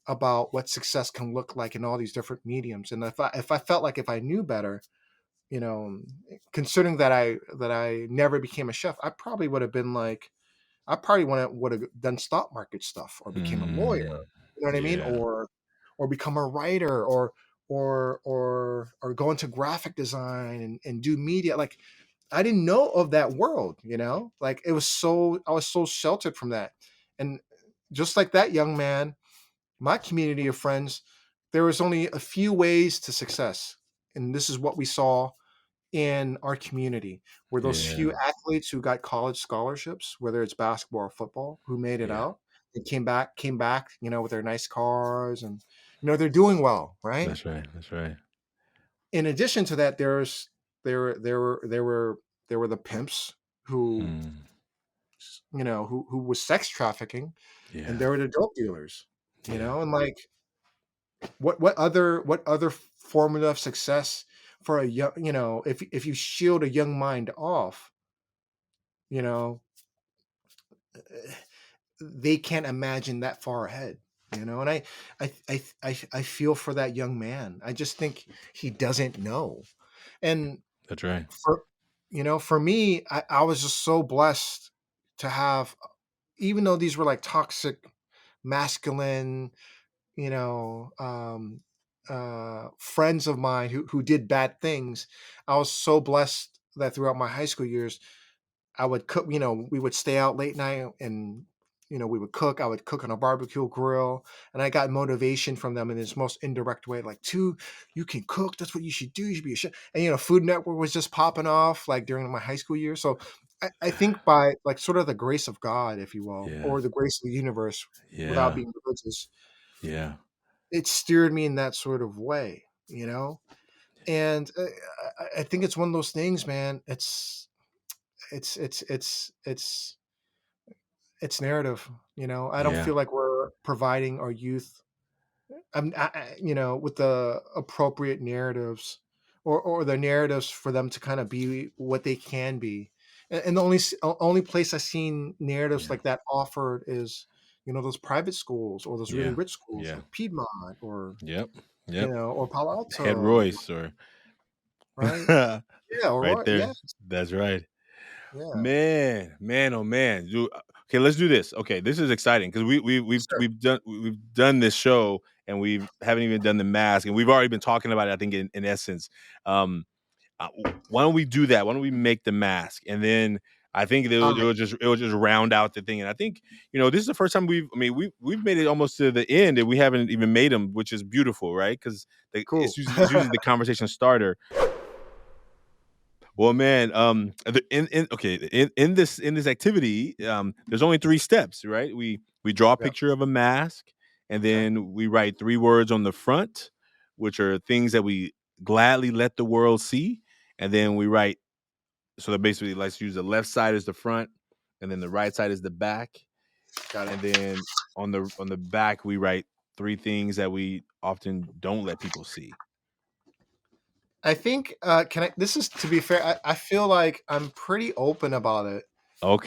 about what success can look like in all these different mediums. And if I felt like if I knew better, you know, considering that I never became a chef, I probably would have been like, I probably would have done stock market stuff or became a lawyer. Mm, You know what I mean? yeah. Or become a writer or go into graphic design and do media. Like I didn't know of that world, Like I was so sheltered from that. And just like that young man, my community of friends, there was only a few ways to success. And this is what we saw in our community were those few Yeah. athletes who got college scholarships, whether it's basketball or football, who made it Yeah. out and came back, with their nice cars and they're doing well, right? That's right. That's right. In addition to that, there were the pimps who Mm, who was sex trafficking, and yeah. there were the dope dealers, Yeah. and like what other formula of success for a young, if you shield a young mind off, you know they can't imagine that far ahead, and I feel for that young man. I just think he doesn't know. And That's right. for me, I was just so blessed to have, even though these were like toxic masculine, you know um friends of mine who did bad things. I was so blessed that throughout my high school years I would cook, we would stay out late night and, we would cook. I would cook on a barbecue grill, and I got motivation from them in this most indirect way. Like, "Tu, you can cook. That's what you should do. You should be a chef." And, Food Network was just popping off like during my high school years. So I think by like sort of the grace of God, if you will, Yeah. or the grace of the universe, without Yeah. being religious, Yeah. it steered me in that sort of way. And I think it's one of those things, man. It's it's narrative. I don't Yeah. feel like we're providing our youth, with the appropriate narratives, or the narratives for them to kind of be what they can be. And the only place I've seen narratives Yeah. like that offered is those private schools or those really Yeah. rich schools Yeah. like Piedmont or, Yep. Yep. or Palo Head Alto, Royce or right? Yeah, or right there. yes, That's right. yeah, Man, oh man. Okay, let's do this. Okay, this is exciting because sure. we've done this show and we haven't even done the mask and we've already been talking about it. I think in essence, um, why don't we do that? Why don't we make the mask and then I think All right, it will just round out the thing. And I think this is the first time we've made it almost to the end and we haven't even made them, which is beautiful, right? Because cool. it's usually the conversation starter. Well, man, in this activity, there's only 3 steps, right? We draw a Yeah. picture of a mask, and Okay. then we write 3 words on the front, which are things that we gladly let the world see, and then we write so that basically let's use the left side as the front, and then the right side is the back, Got and it. then on the back we write 3 things that we often don't let people see. I think, can I this is to be fair, I feel like I'm pretty open about it.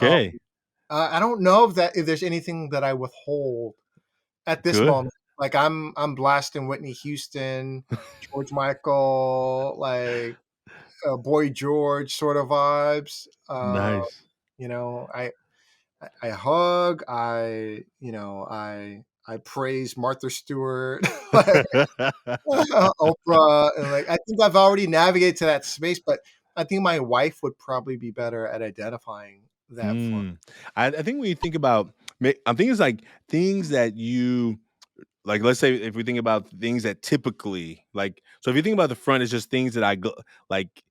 Um, Okay, I don't know if there's anything that I withhold at this good, moment. Like, I'm blasting Whitney Houston, George Michael, like, Boy George sort of vibes. nice. I hug, I praise Martha Stewart, like, Oprah, and, like, I think I've already navigated to that space, but I think my wife would probably be better at identifying that for Mm. I think when you think about, I'm thinking it's like things that you like. Let's say if we think about things that typically like, so if you think about the front, it's just things that like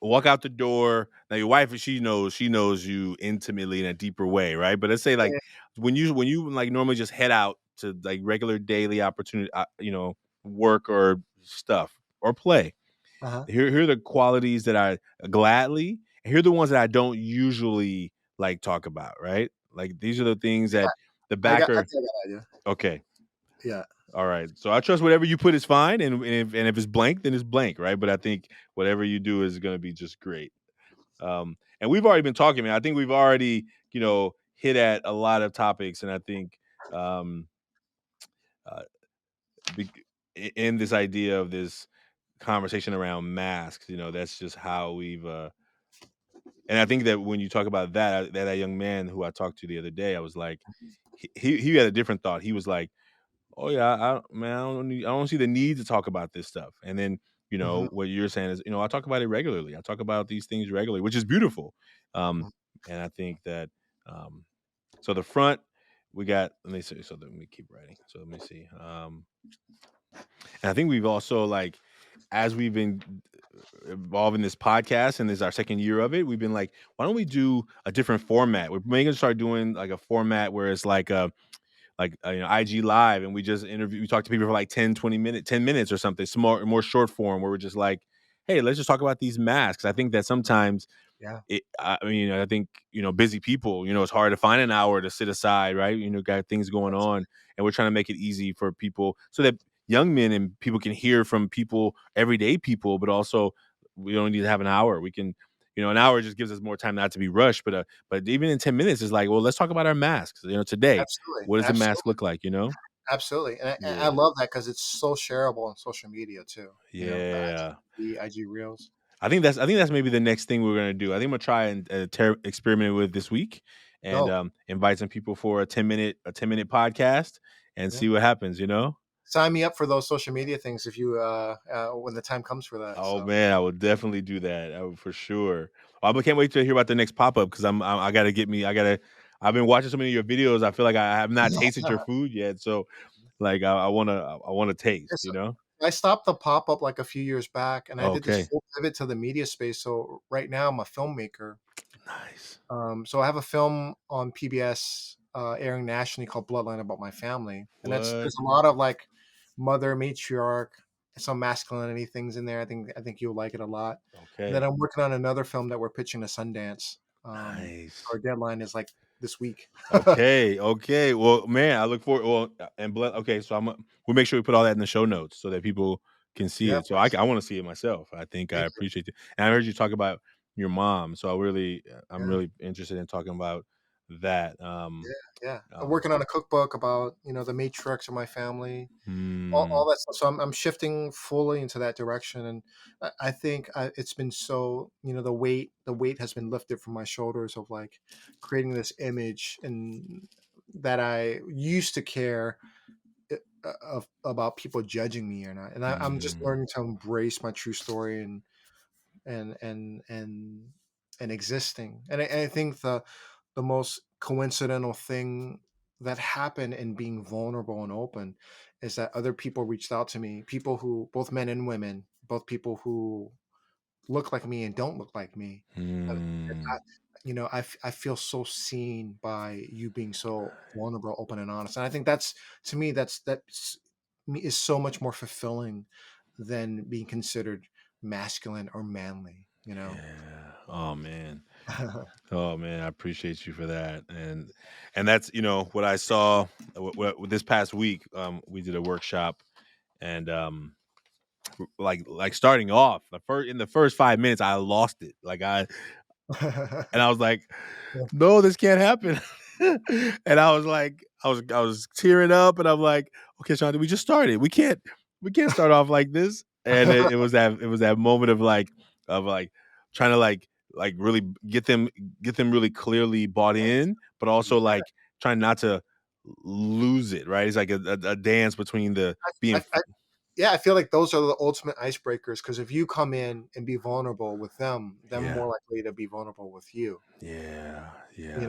walk out the door. Now your wife, she knows you intimately in a deeper way, right? But let's say like yeah, when you like normally just head out to like regular daily opportunity, work or stuff or play. uh-huh. Here are the qualities that I gladly. Here are the ones that I don't usually like talk about. Right, like these are the things Yeah, that the backer. I think I got an idea. Okay, Yeah. all right. So I trust whatever you put is fine, and if it's blank, then it's blank, right? But I think whatever you do is going to be just great. And we've already been talking, man. I think we've already hit at a lot of topics, and I think um, uh, be- in this idea of this conversation around masks, that's just how we've and I think that when you talk about that young man who I talked to the other day, I was like, he had a different thought. He was like, "Oh yeah, man, I don't see the need to talk about this stuff." And then Mhm, what you're saying is, I talk about it regularly. I talk about these things regularly, which is beautiful. Um, mhm. and I think that um, so the front we got. Let me see. So let me keep writing. So let me see. And I think we've also like as we've been involved in this podcast and this is our second year of it, we've been like, why don't we do a different format? We're making start doing like a format where it's like IG live and we just we talk to people for like 10 minutes or something, more short form where we're just like, hey, let's just talk about these masks. I think that sometimes Yeah, I mean, I think, busy people, it's hard to find an hour to sit aside, right? Got things going that's on. And we're trying to make it easy for people so that young men and people can hear from people, everyday people, but also we don't need to have an hour. We can, an hour just gives us more time not to be rushed. But even in 10 minutes, it's like, well, let's talk about our masks. Today, absolutely, what does the mask absolutely, look like, absolutely, and I Yeah. love that because it's so shareable on social media too, the Yeah. IG Reels. I think that's maybe the next thing we're gonna do. I think I'm gonna try and experiment with this week, and Go, invite some people for a 10-minute podcast and yeah. see what happens. Sign me up for those social media things if you, when the time comes for that, Oh so. man, I would definitely do that for sure. I can't wait to hear about the next pop up because I gotta get me. I gotta. I've been watching so many of your videos. I feel like I have not tasted your food yet, so like I wanna taste. Yes, I stopped the pop-up, like, a few years back, and I did this Okay, full pivot to the media space, so right now I'm a filmmaker. nice. So I have a film on PBS, airing nationally called Bloodline about my family, and What? there's a lot of, like, mother matriarch, some masculinity things in there. I think you'll like it a lot. And then Okay. I'm working on another film that we're pitching to Sundance. Nice. Our deadline is, like, this week. Okay, okay. Well, man, I look forward. Well, and blood. Okay, so we'll make sure we put all that in the show notes so that people can see Yeah, it. So please. I want to see it myself. I think I Thank you. appreciate it. And I heard you talk about your mom, so I'm Yeah. really interested in talking about that. Yeah. I'm Um, working on a cookbook about, the matriarchs of my family, all mm, that stuff. So I'm shifting fully into that direction, and I think it's been so, the weight has been lifted from my shoulders of like creating this image, and that I used to care about people judging me or not, and I'm just mm, learning to embrace my true story, and and and and existing. And I think the most coincidental thing that happened in being vulnerable and open is that other people reached out to me, people who, both men and women, both people who look like me and don't look like me. And mm. I feel so seen by you being so vulnerable, open, and honest. And I think that's, to me, is so much more fulfilling than being considered masculine or manly. Yeah. Oh man. Oh man, I appreciate you for that. And that's what I saw this past week. We did a workshop, and like starting off in the first 5 minutes, I lost it. And I was like, no, this can't happen. And I was like, I was tearing up, and I'm like, okay, Sean, we just started. We can't start off like this. And it was that moment of like trying to really get them really clearly bought in, but also Yeah. like trying not to lose it. Right? It's like a dance between the being. Yeah, I feel like those are the ultimate icebreakers, because if you come in and be vulnerable with them, they're Yeah, more likely to be vulnerable with you. yeah, yeah.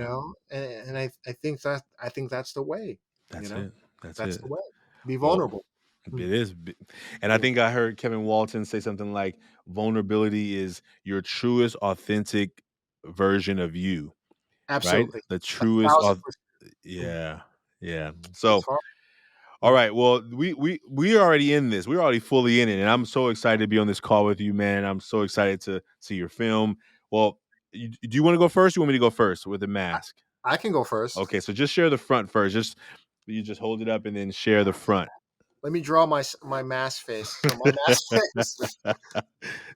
And I think that's the way. You That's know, it. That's that's it. the way. Be Well, vulnerable. it Mm, is, and I yeah, think I heard Kevin Walton say something like, "Vulnerability is your truest, authentic version of you." Right? absolutely, The a truest, thousand percent. Mm, yeah, yeah. it's So, hard. all Mm. right. Well, we're already in this. We're already fully in it, and I'm so excited to be on this call with you, man. I'm so excited to see your film. Well, do you want to go first? Or you want me to go first with the mask? I can go first. Okay, so just share the front first. You just hold it up and then share the front. Let me draw my mask face. So my mask face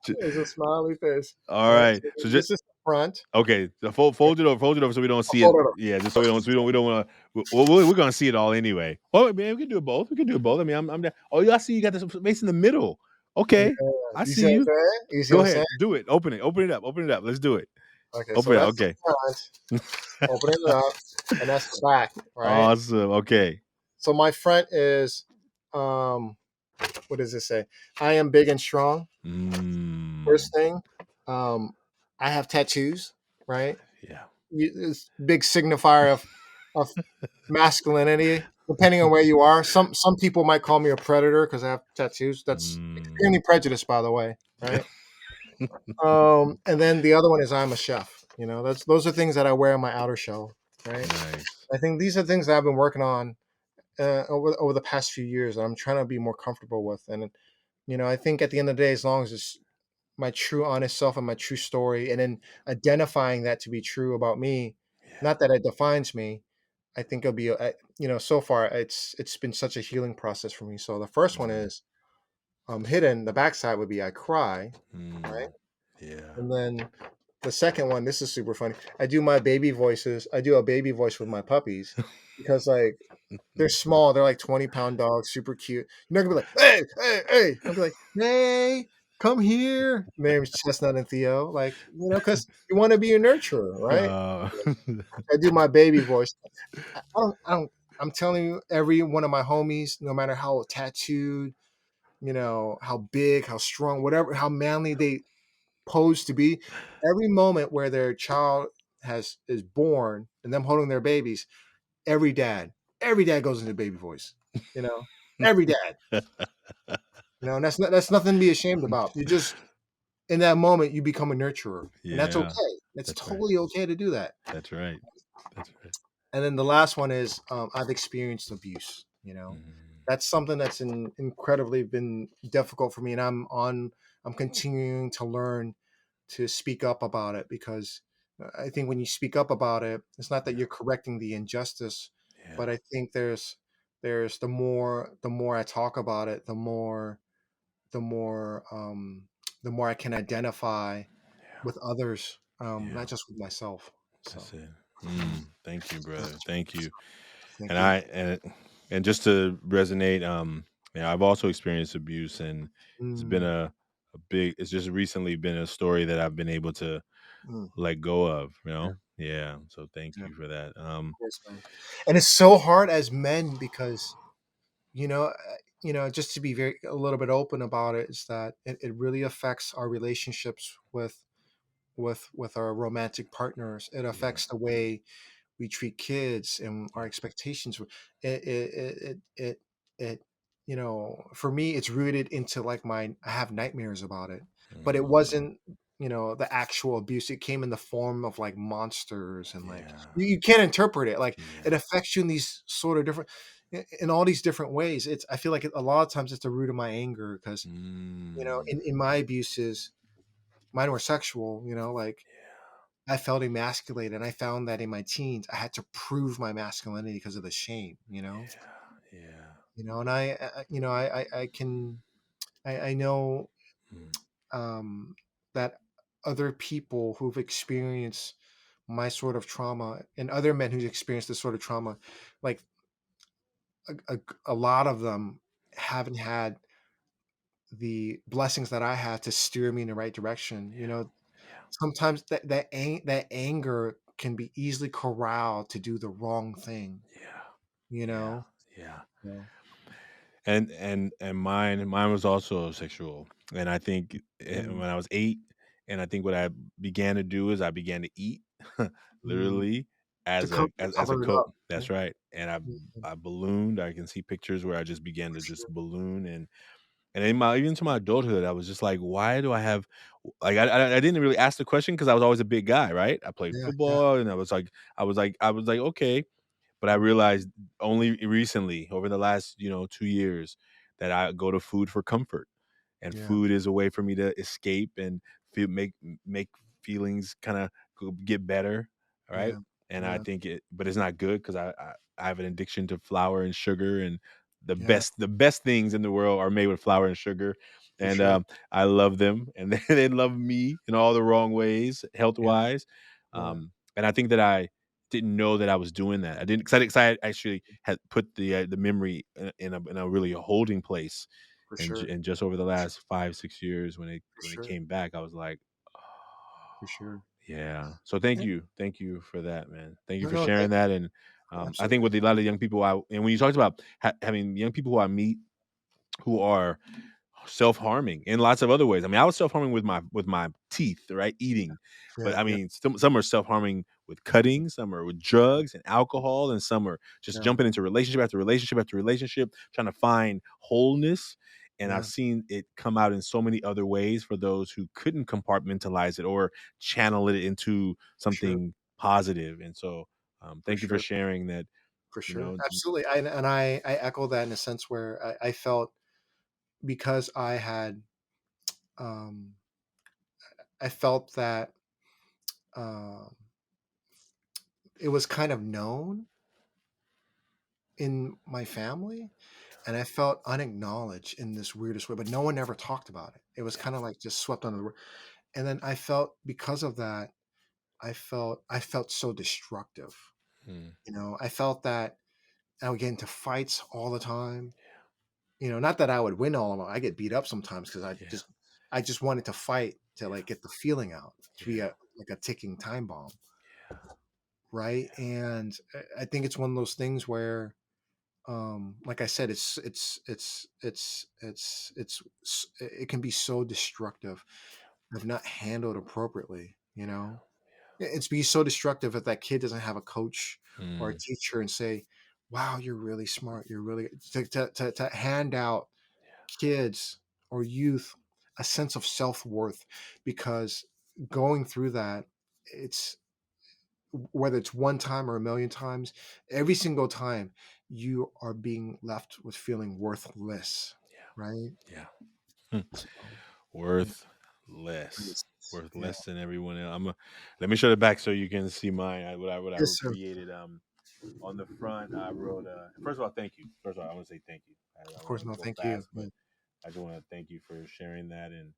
is a smiley face. All All right. right. So So just this is the front. okay. So fold it over so we don't I'll see it. fold it up. Yeah, just so we don't want to. We're gonna see it all anyway. Well, man, we can do it both. We can do it both. I mean, I'm down. Oh, I see you got this space in the middle. Yeah. Okay, I You see see what I'm you. saying? You see what Go I'm saying? ahead, do it. Open it. Open it up. Open it up. Let's do it. Okay, so Open it. that's the Okay. front. Opening it up, and that's the back, right? Awesome. Okay. So my front is, um, what does it say? I am big and strong. Mm, First thing, um, I have tattoos, right? yeah. It's big signifier of masculinity. Depending on where you are, some people might call me a predator because I have tattoos. That's Mm. extremely prejudiced, by the way, right? And then the other one is I'm a chef. Those are things that I wear in my outer shell, right? Nice. I think these are things that I've been working on over the past few years that I'm trying to be more comfortable with. And I think at the end of the day, as long as it's my true, honest self and my true story, and then identifying that to be true about me, Yeah. not that it defines me, I think it'll be. So far it's been such a healing process for me. So the first one Mm, is hidden. The backside would be I cry, right? mm, yeah. And then the second one, this is super funny. I do my baby voices. I do a baby voice with my puppies because like they're small. They're like 20-pound dogs, super cute. You're not gonna be like, hey, hey, hey. I'll be like, hey, come here. Name's Chestnut and Theo. Like, because you want to be a nurturer, right? Uh, I do my baby voice. I don't, I'm telling you, every one of my homies, no matter how tattooed, how big, how strong, whatever, how manly they pose to be, every moment where their child is born and them holding their babies, every dad, every dad goes into baby voice. You know, every dad. And that's nothing to be ashamed about. You just in that moment you become a nurturer, and that's yeah. okay. It's That's right. totally okay to do that. That's right. That's right. And then the last one is I've experienced abuse. Mm, That's something that's incredibly been difficult for me, and I'm continuing to learn to speak up about it, because I think when you speak up about it, it's not that yeah. you're correcting the injustice, Yeah. but I think there's the more I talk about it, the more the more I can identify Yeah. with others, Yeah. not just with myself. So That's it. Thank you, brother. Thank you. Thank And you. and just to resonate, I've also experienced abuse, and it's been Mm, it's just recently been a story that I've been able to mm, let go of, yeah, Yeah. So thank yeah, you for that. of course, man. And it's so hard as men because just to be very a little bit open about it is that it really affects our relationships with our romantic partners. It Yeah. affects the way we treat kids and our Yeah. expectations. It for me it's rooted into like I have nightmares about it, but it Mm, wasn't the actual abuse. It came in the form of like monsters and like yeah. you can't interpret it. Like it Yeah. affects you in these sort of different in all these different ways. I feel like a lot of times it's the root of my anger because Mm, in my abuses, mine were sexual, like yeah. I felt emasculated, and I found that in my teens, I had to prove my masculinity because of the shame, Yeah. Yeah. and I can, I know, Mm, that other people who've experienced my sort of trauma and other men who've experienced this sort of trauma, like a lot of them haven't had the blessings that I had to steer me in the right direction. yeah. Sometimes that anger can be easily corralled to do the wrong thing, Yeah. you Yeah. know? Yeah. So, And mine was also sexual, and I think mm, when I was 8, and I think what I began to do is I began to eat, mm, literally to as a cover it coat. up, right? That's right, and Mhm. I ballooned. I can see pictures where I just began For to sure. just balloon, and in my even to my adulthood, I was just like, why do I have like I didn't really ask the question because I was always a big guy, right? I played Yeah, yeah, football, and I was like okay, but I realized only recently, over the last, 2 years, that I go to food for comfort, and yeah, food is a way for me to escape and make feelings kinda get better, right? yeah, And I yeah, think but it's not good 'cause I have an addiction to flour and sugar, and yeah, the best things in the world are made with flour and sugar, for and, sure. I love them, and they love me in all the wrong ways, Yeah, health-wise, yeah, and I think that I didn't know that I was doing that. I didn't 'cause I actually had put the memory in a really holding place, for and sure, just over the last 5, 6 years for when it sure, came back, I was like, "Oh." for sure. Yeah. So thank Yeah. you. Thank you for that, man. Thank you No, for no, sharing that, and, I think absolutely. with a lot of young people and when you talked about having young people who I meet who are self-harming in lots of other ways. I mean, I was self-harming with my teeth, right? Eating. But Yeah, I yeah, mean, some are self-harming with cutting, some are with drugs and alcohol, and some are just yeah, jumping into relationship after relationship after relationship, trying to find wholeness. And I've yeah, seen it come out in so many other ways for those who couldn't compartmentalize it or channel it into for sure, something positive. And so, for thank you for sure, sharing that. for You sure. know, Absolutely. I echo that in a sense where I felt because um, I felt that um, it was kind of known in my family, and I felt unacknowledged in this weirdest way, but no one ever talked about it. It was yeah, kind of like just swept under the rug. And then I felt because of that, I felt so destructive. mm, I felt that I would get into fights all the time. Not that I would win all of them. I get beat up sometimes because yeah, I just wanted to fight to like yeah, get the feeling out, to be yeah, like a ticking time bomb, yeah, right? And I think it's one of those things where like I said, it can be so destructive if not handled appropriately. It's be so destructive if that kid doesn't have a coach yeah, or a mm, teacher and say, wow, you're really smart, you're really to hand out kids or youth a sense of self-worth, because going through that, it's whether it's one time or a million times, every single time you are being left with feeling worthless, right? yeah, yeah. So, yeah, Worth less. Worth yeah. less than everyone else. Let me show the back so you can see mine. What I Yes, sir. created. On the front, I wrote. First of all, thank you. First of all, I want to say thank you. I Of don't course, want no, to go thank you. fast, Yeah. but I just want to thank you for sharing that, and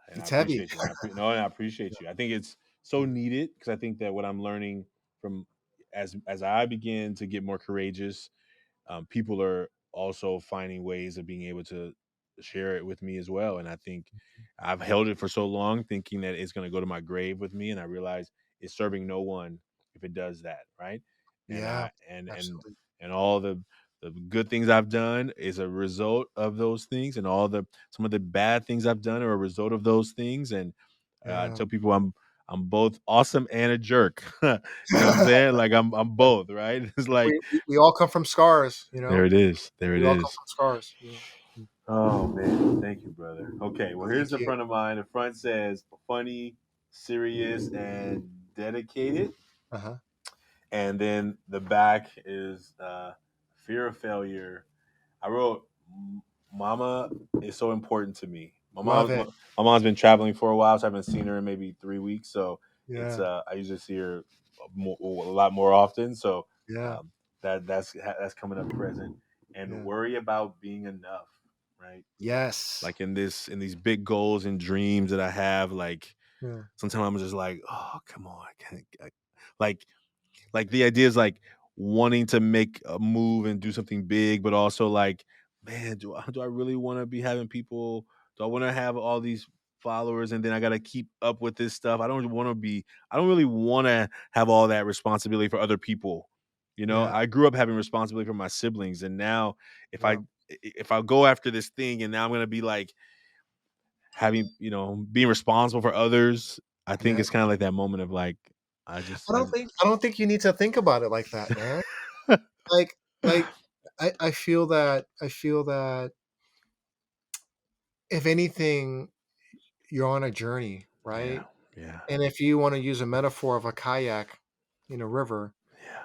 I It's heavy. appreciate you. And I appreciate you. I think it's so needed, because I think that what I'm learning from as I begin to get more courageous, people are also finding ways of being able to share it with me as well. And I think I've held it for so long, thinking that it's going to go to my grave with me, and I realize it's serving no one if it does that, right? And Yeah, I absolutely. and all the good things I've done is a result of those things, and all the some of the bad things I've done are a result of those things. And I Yeah. tell people I'm both awesome and a jerk. You know what I'm saying? Like I'm both, right? It's like We all come from scars, you there know? it is. There it We all come is. from scars, you know? Mm. Oh man, thank you, brother. Okay, well Well, here's thank the you. front of mine. The front says funny, serious, and dedicated. Uh-huh. And then the back is fear of failure. I wrote, "Mama is so important to me." Love it. My mom's been traveling for a while, so I haven't seen her in maybe 3 weeks. So it's Yeah. I usually see her a lot more often. So Yeah. um, that's coming up present, and Yeah. worry about being enough, right? Yes. Like in these big goals and dreams that I have, like Yeah. sometimes I'm just like, oh come on, like like the idea is like wanting to make a move and do something big, but also like, man, do I really want to be having people? Do I want to have all these followers and then I got to keep up with this stuff? I don't really want to have all that responsibility for other people. You know, Yeah. I grew up having responsibility for my siblings, and now if Yeah. I go after this thing and now I'm gonna be like having, being responsible for others, I think Yeah. it's kind of like that moment of like, I don't think you need to think about it like that, man. Like like I feel that if anything, you're on a journey, yeah, right? yeah, And if you want to use a metaphor of a kayak in a river, yeah.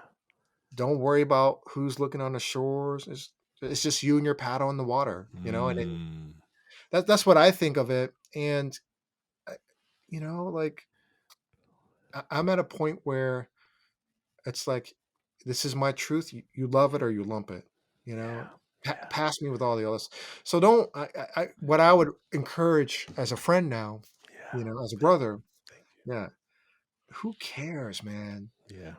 don't worry about who's looking on the shores. It's just you and your paddle in the water, you know, and Mm, that's what I think of it. And I- like I'm at a point where it's like this is my truth. You love it or you lump it, you know. yeah, yeah, Pass me with all the others. So don't. What I would encourage as a friend now, yeah. as a Thank you, brother, thank yeah. Who cares, man? you. Yeah,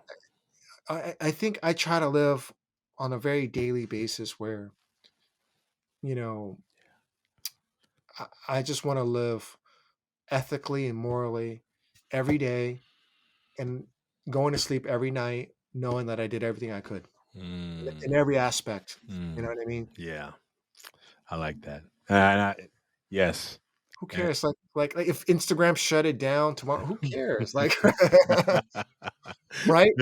I think I try to live on a very daily basis where you know I just want to live ethically and morally every day and going to sleep every night knowing that I did everything I could mm, in every aspect. You know mm, what I mean? yeah. I like that. Yes. Who And- cares? Like if Instagram shut it down tomorrow, who cares? Like, right?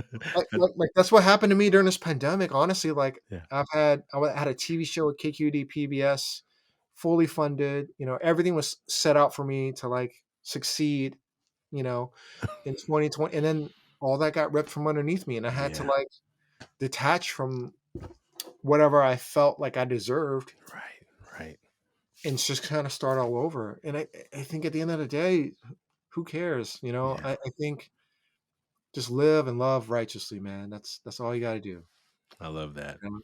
Like that's what happened to me during this pandemic. Honestly, like yeah. I had a TV show at KQED PBS, fully funded. Everything was set out for me to like succeed. You know, in 2020, and then all that got ripped from underneath me, and I had to Yeah. like detach from whatever I felt like I deserved Right. Right. and just kind of start all over. And I think at the end of the day, who cares? Yeah. I think just live and love righteously, man. That's all you got to do. I love that. You know?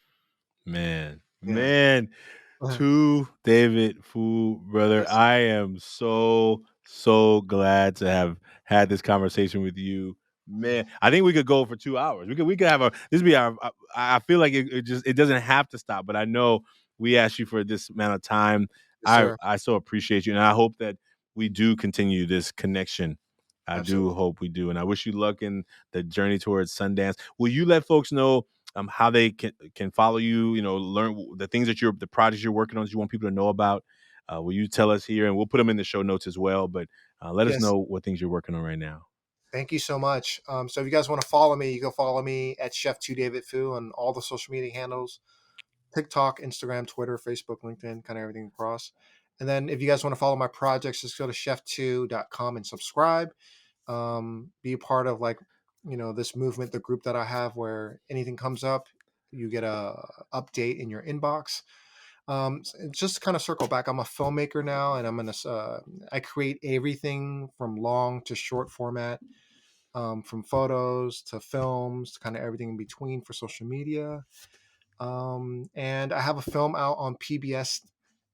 Man. Yeah. Man. Tu David Phu, brother. Yes. I am so glad to have had this conversation with you. Man, I think we could go for 2 hours. We could have this be our. I feel like it doesn't have to stop, but I know we asked you for this amount of time. Yes, sir. I so appreciate you, and I hope that we do continue this connection. I do Absolutely. hope we do, and I wish you luck in the journey towards Sundance. Will you let folks know how they can follow you, learn the things the projects you're working on that you want people to know about? Will you tell us here, and we'll put them in the show notes as well, but let us Yes. know what things you're working on right now. Thank you so much. So if you guys want to follow me, you can follow me at Chef Tu David Phu on all the social media handles: TikTok, Instagram, Twitter, Facebook, LinkedIn, kind of everything across. And then if you guys want to follow my projects, just go to chef2.com and subscribe. Be a part of like this movement, the group that I have, where anything comes up you get a update in your inbox. And just to kind of circle back, I'm a filmmaker now, and I create everything from long to short format, from photos to films to kind of everything in between for social media. And I have a film out on PBS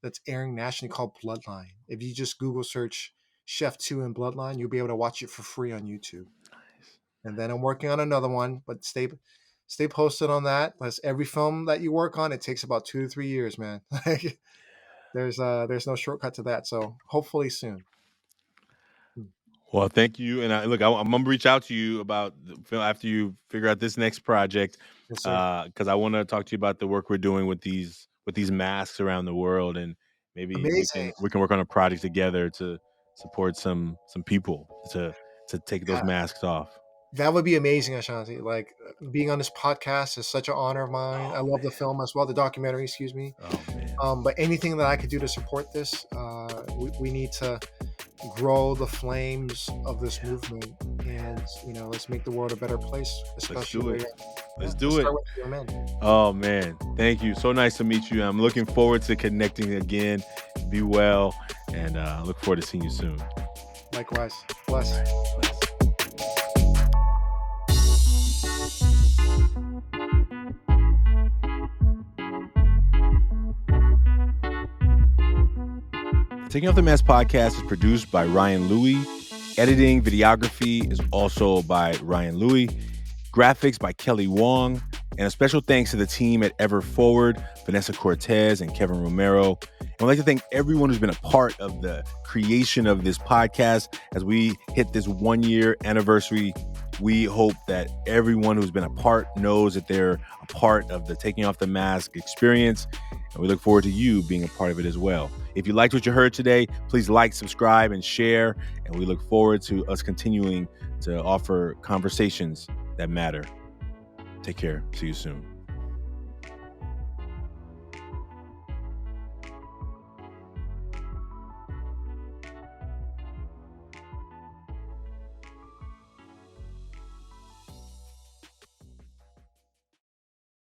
that's airing nationally called Bloodline. If you just Google search Chef Tu and Bloodline. You'll be able to watch it for free on YouTube. And then I'm working on another one, but stay posted on that. Plus, every film that you work on, it takes about 2 to 3 years, man. There's no shortcut to that. So hopefully soon. Well, thank you. And I'm gonna reach out to you about the film after you figure out this next project, Yes, sir. because I want to talk to you about the work we're doing with these masks around the world, and maybe we Amazing. can we can work on a project together to support some people to take those Yeah, masks off. that would be amazing, Ashanti. Like being on this podcast is such an honor of mine. I Oh love the man. film as well, the documentary, excuse me. Oh man. But anything that I could do to support this, we need to grow the flames of this Yeah. movement, and let's make the world a better place, Let's do especially it. yeah, Let's let's do it. start with young men. Oh man, thank you. So nice to meet you. I'm looking forward to connecting again. Be well, and look forward to seeing you soon. Likewise. Bless. Taking Off the Mask podcast is produced by Ryan Louie. Editing, videography is also by Ryan Louie. Graphics by Kelly Wong. And a special thanks to the team at Ever Forward, Vanessa Cortez and Kevin Romero. And I'd like to thank everyone who's been a part of the creation of this podcast. As we hit this 1-year anniversary, we hope that everyone who's been a part knows that they're a part of the Taking Off the Mask experience. And we look forward to you being a part of it as well. If you liked what you heard today, please like, subscribe, and share. And we look forward to us continuing to offer conversations that matter. Take care. See you soon.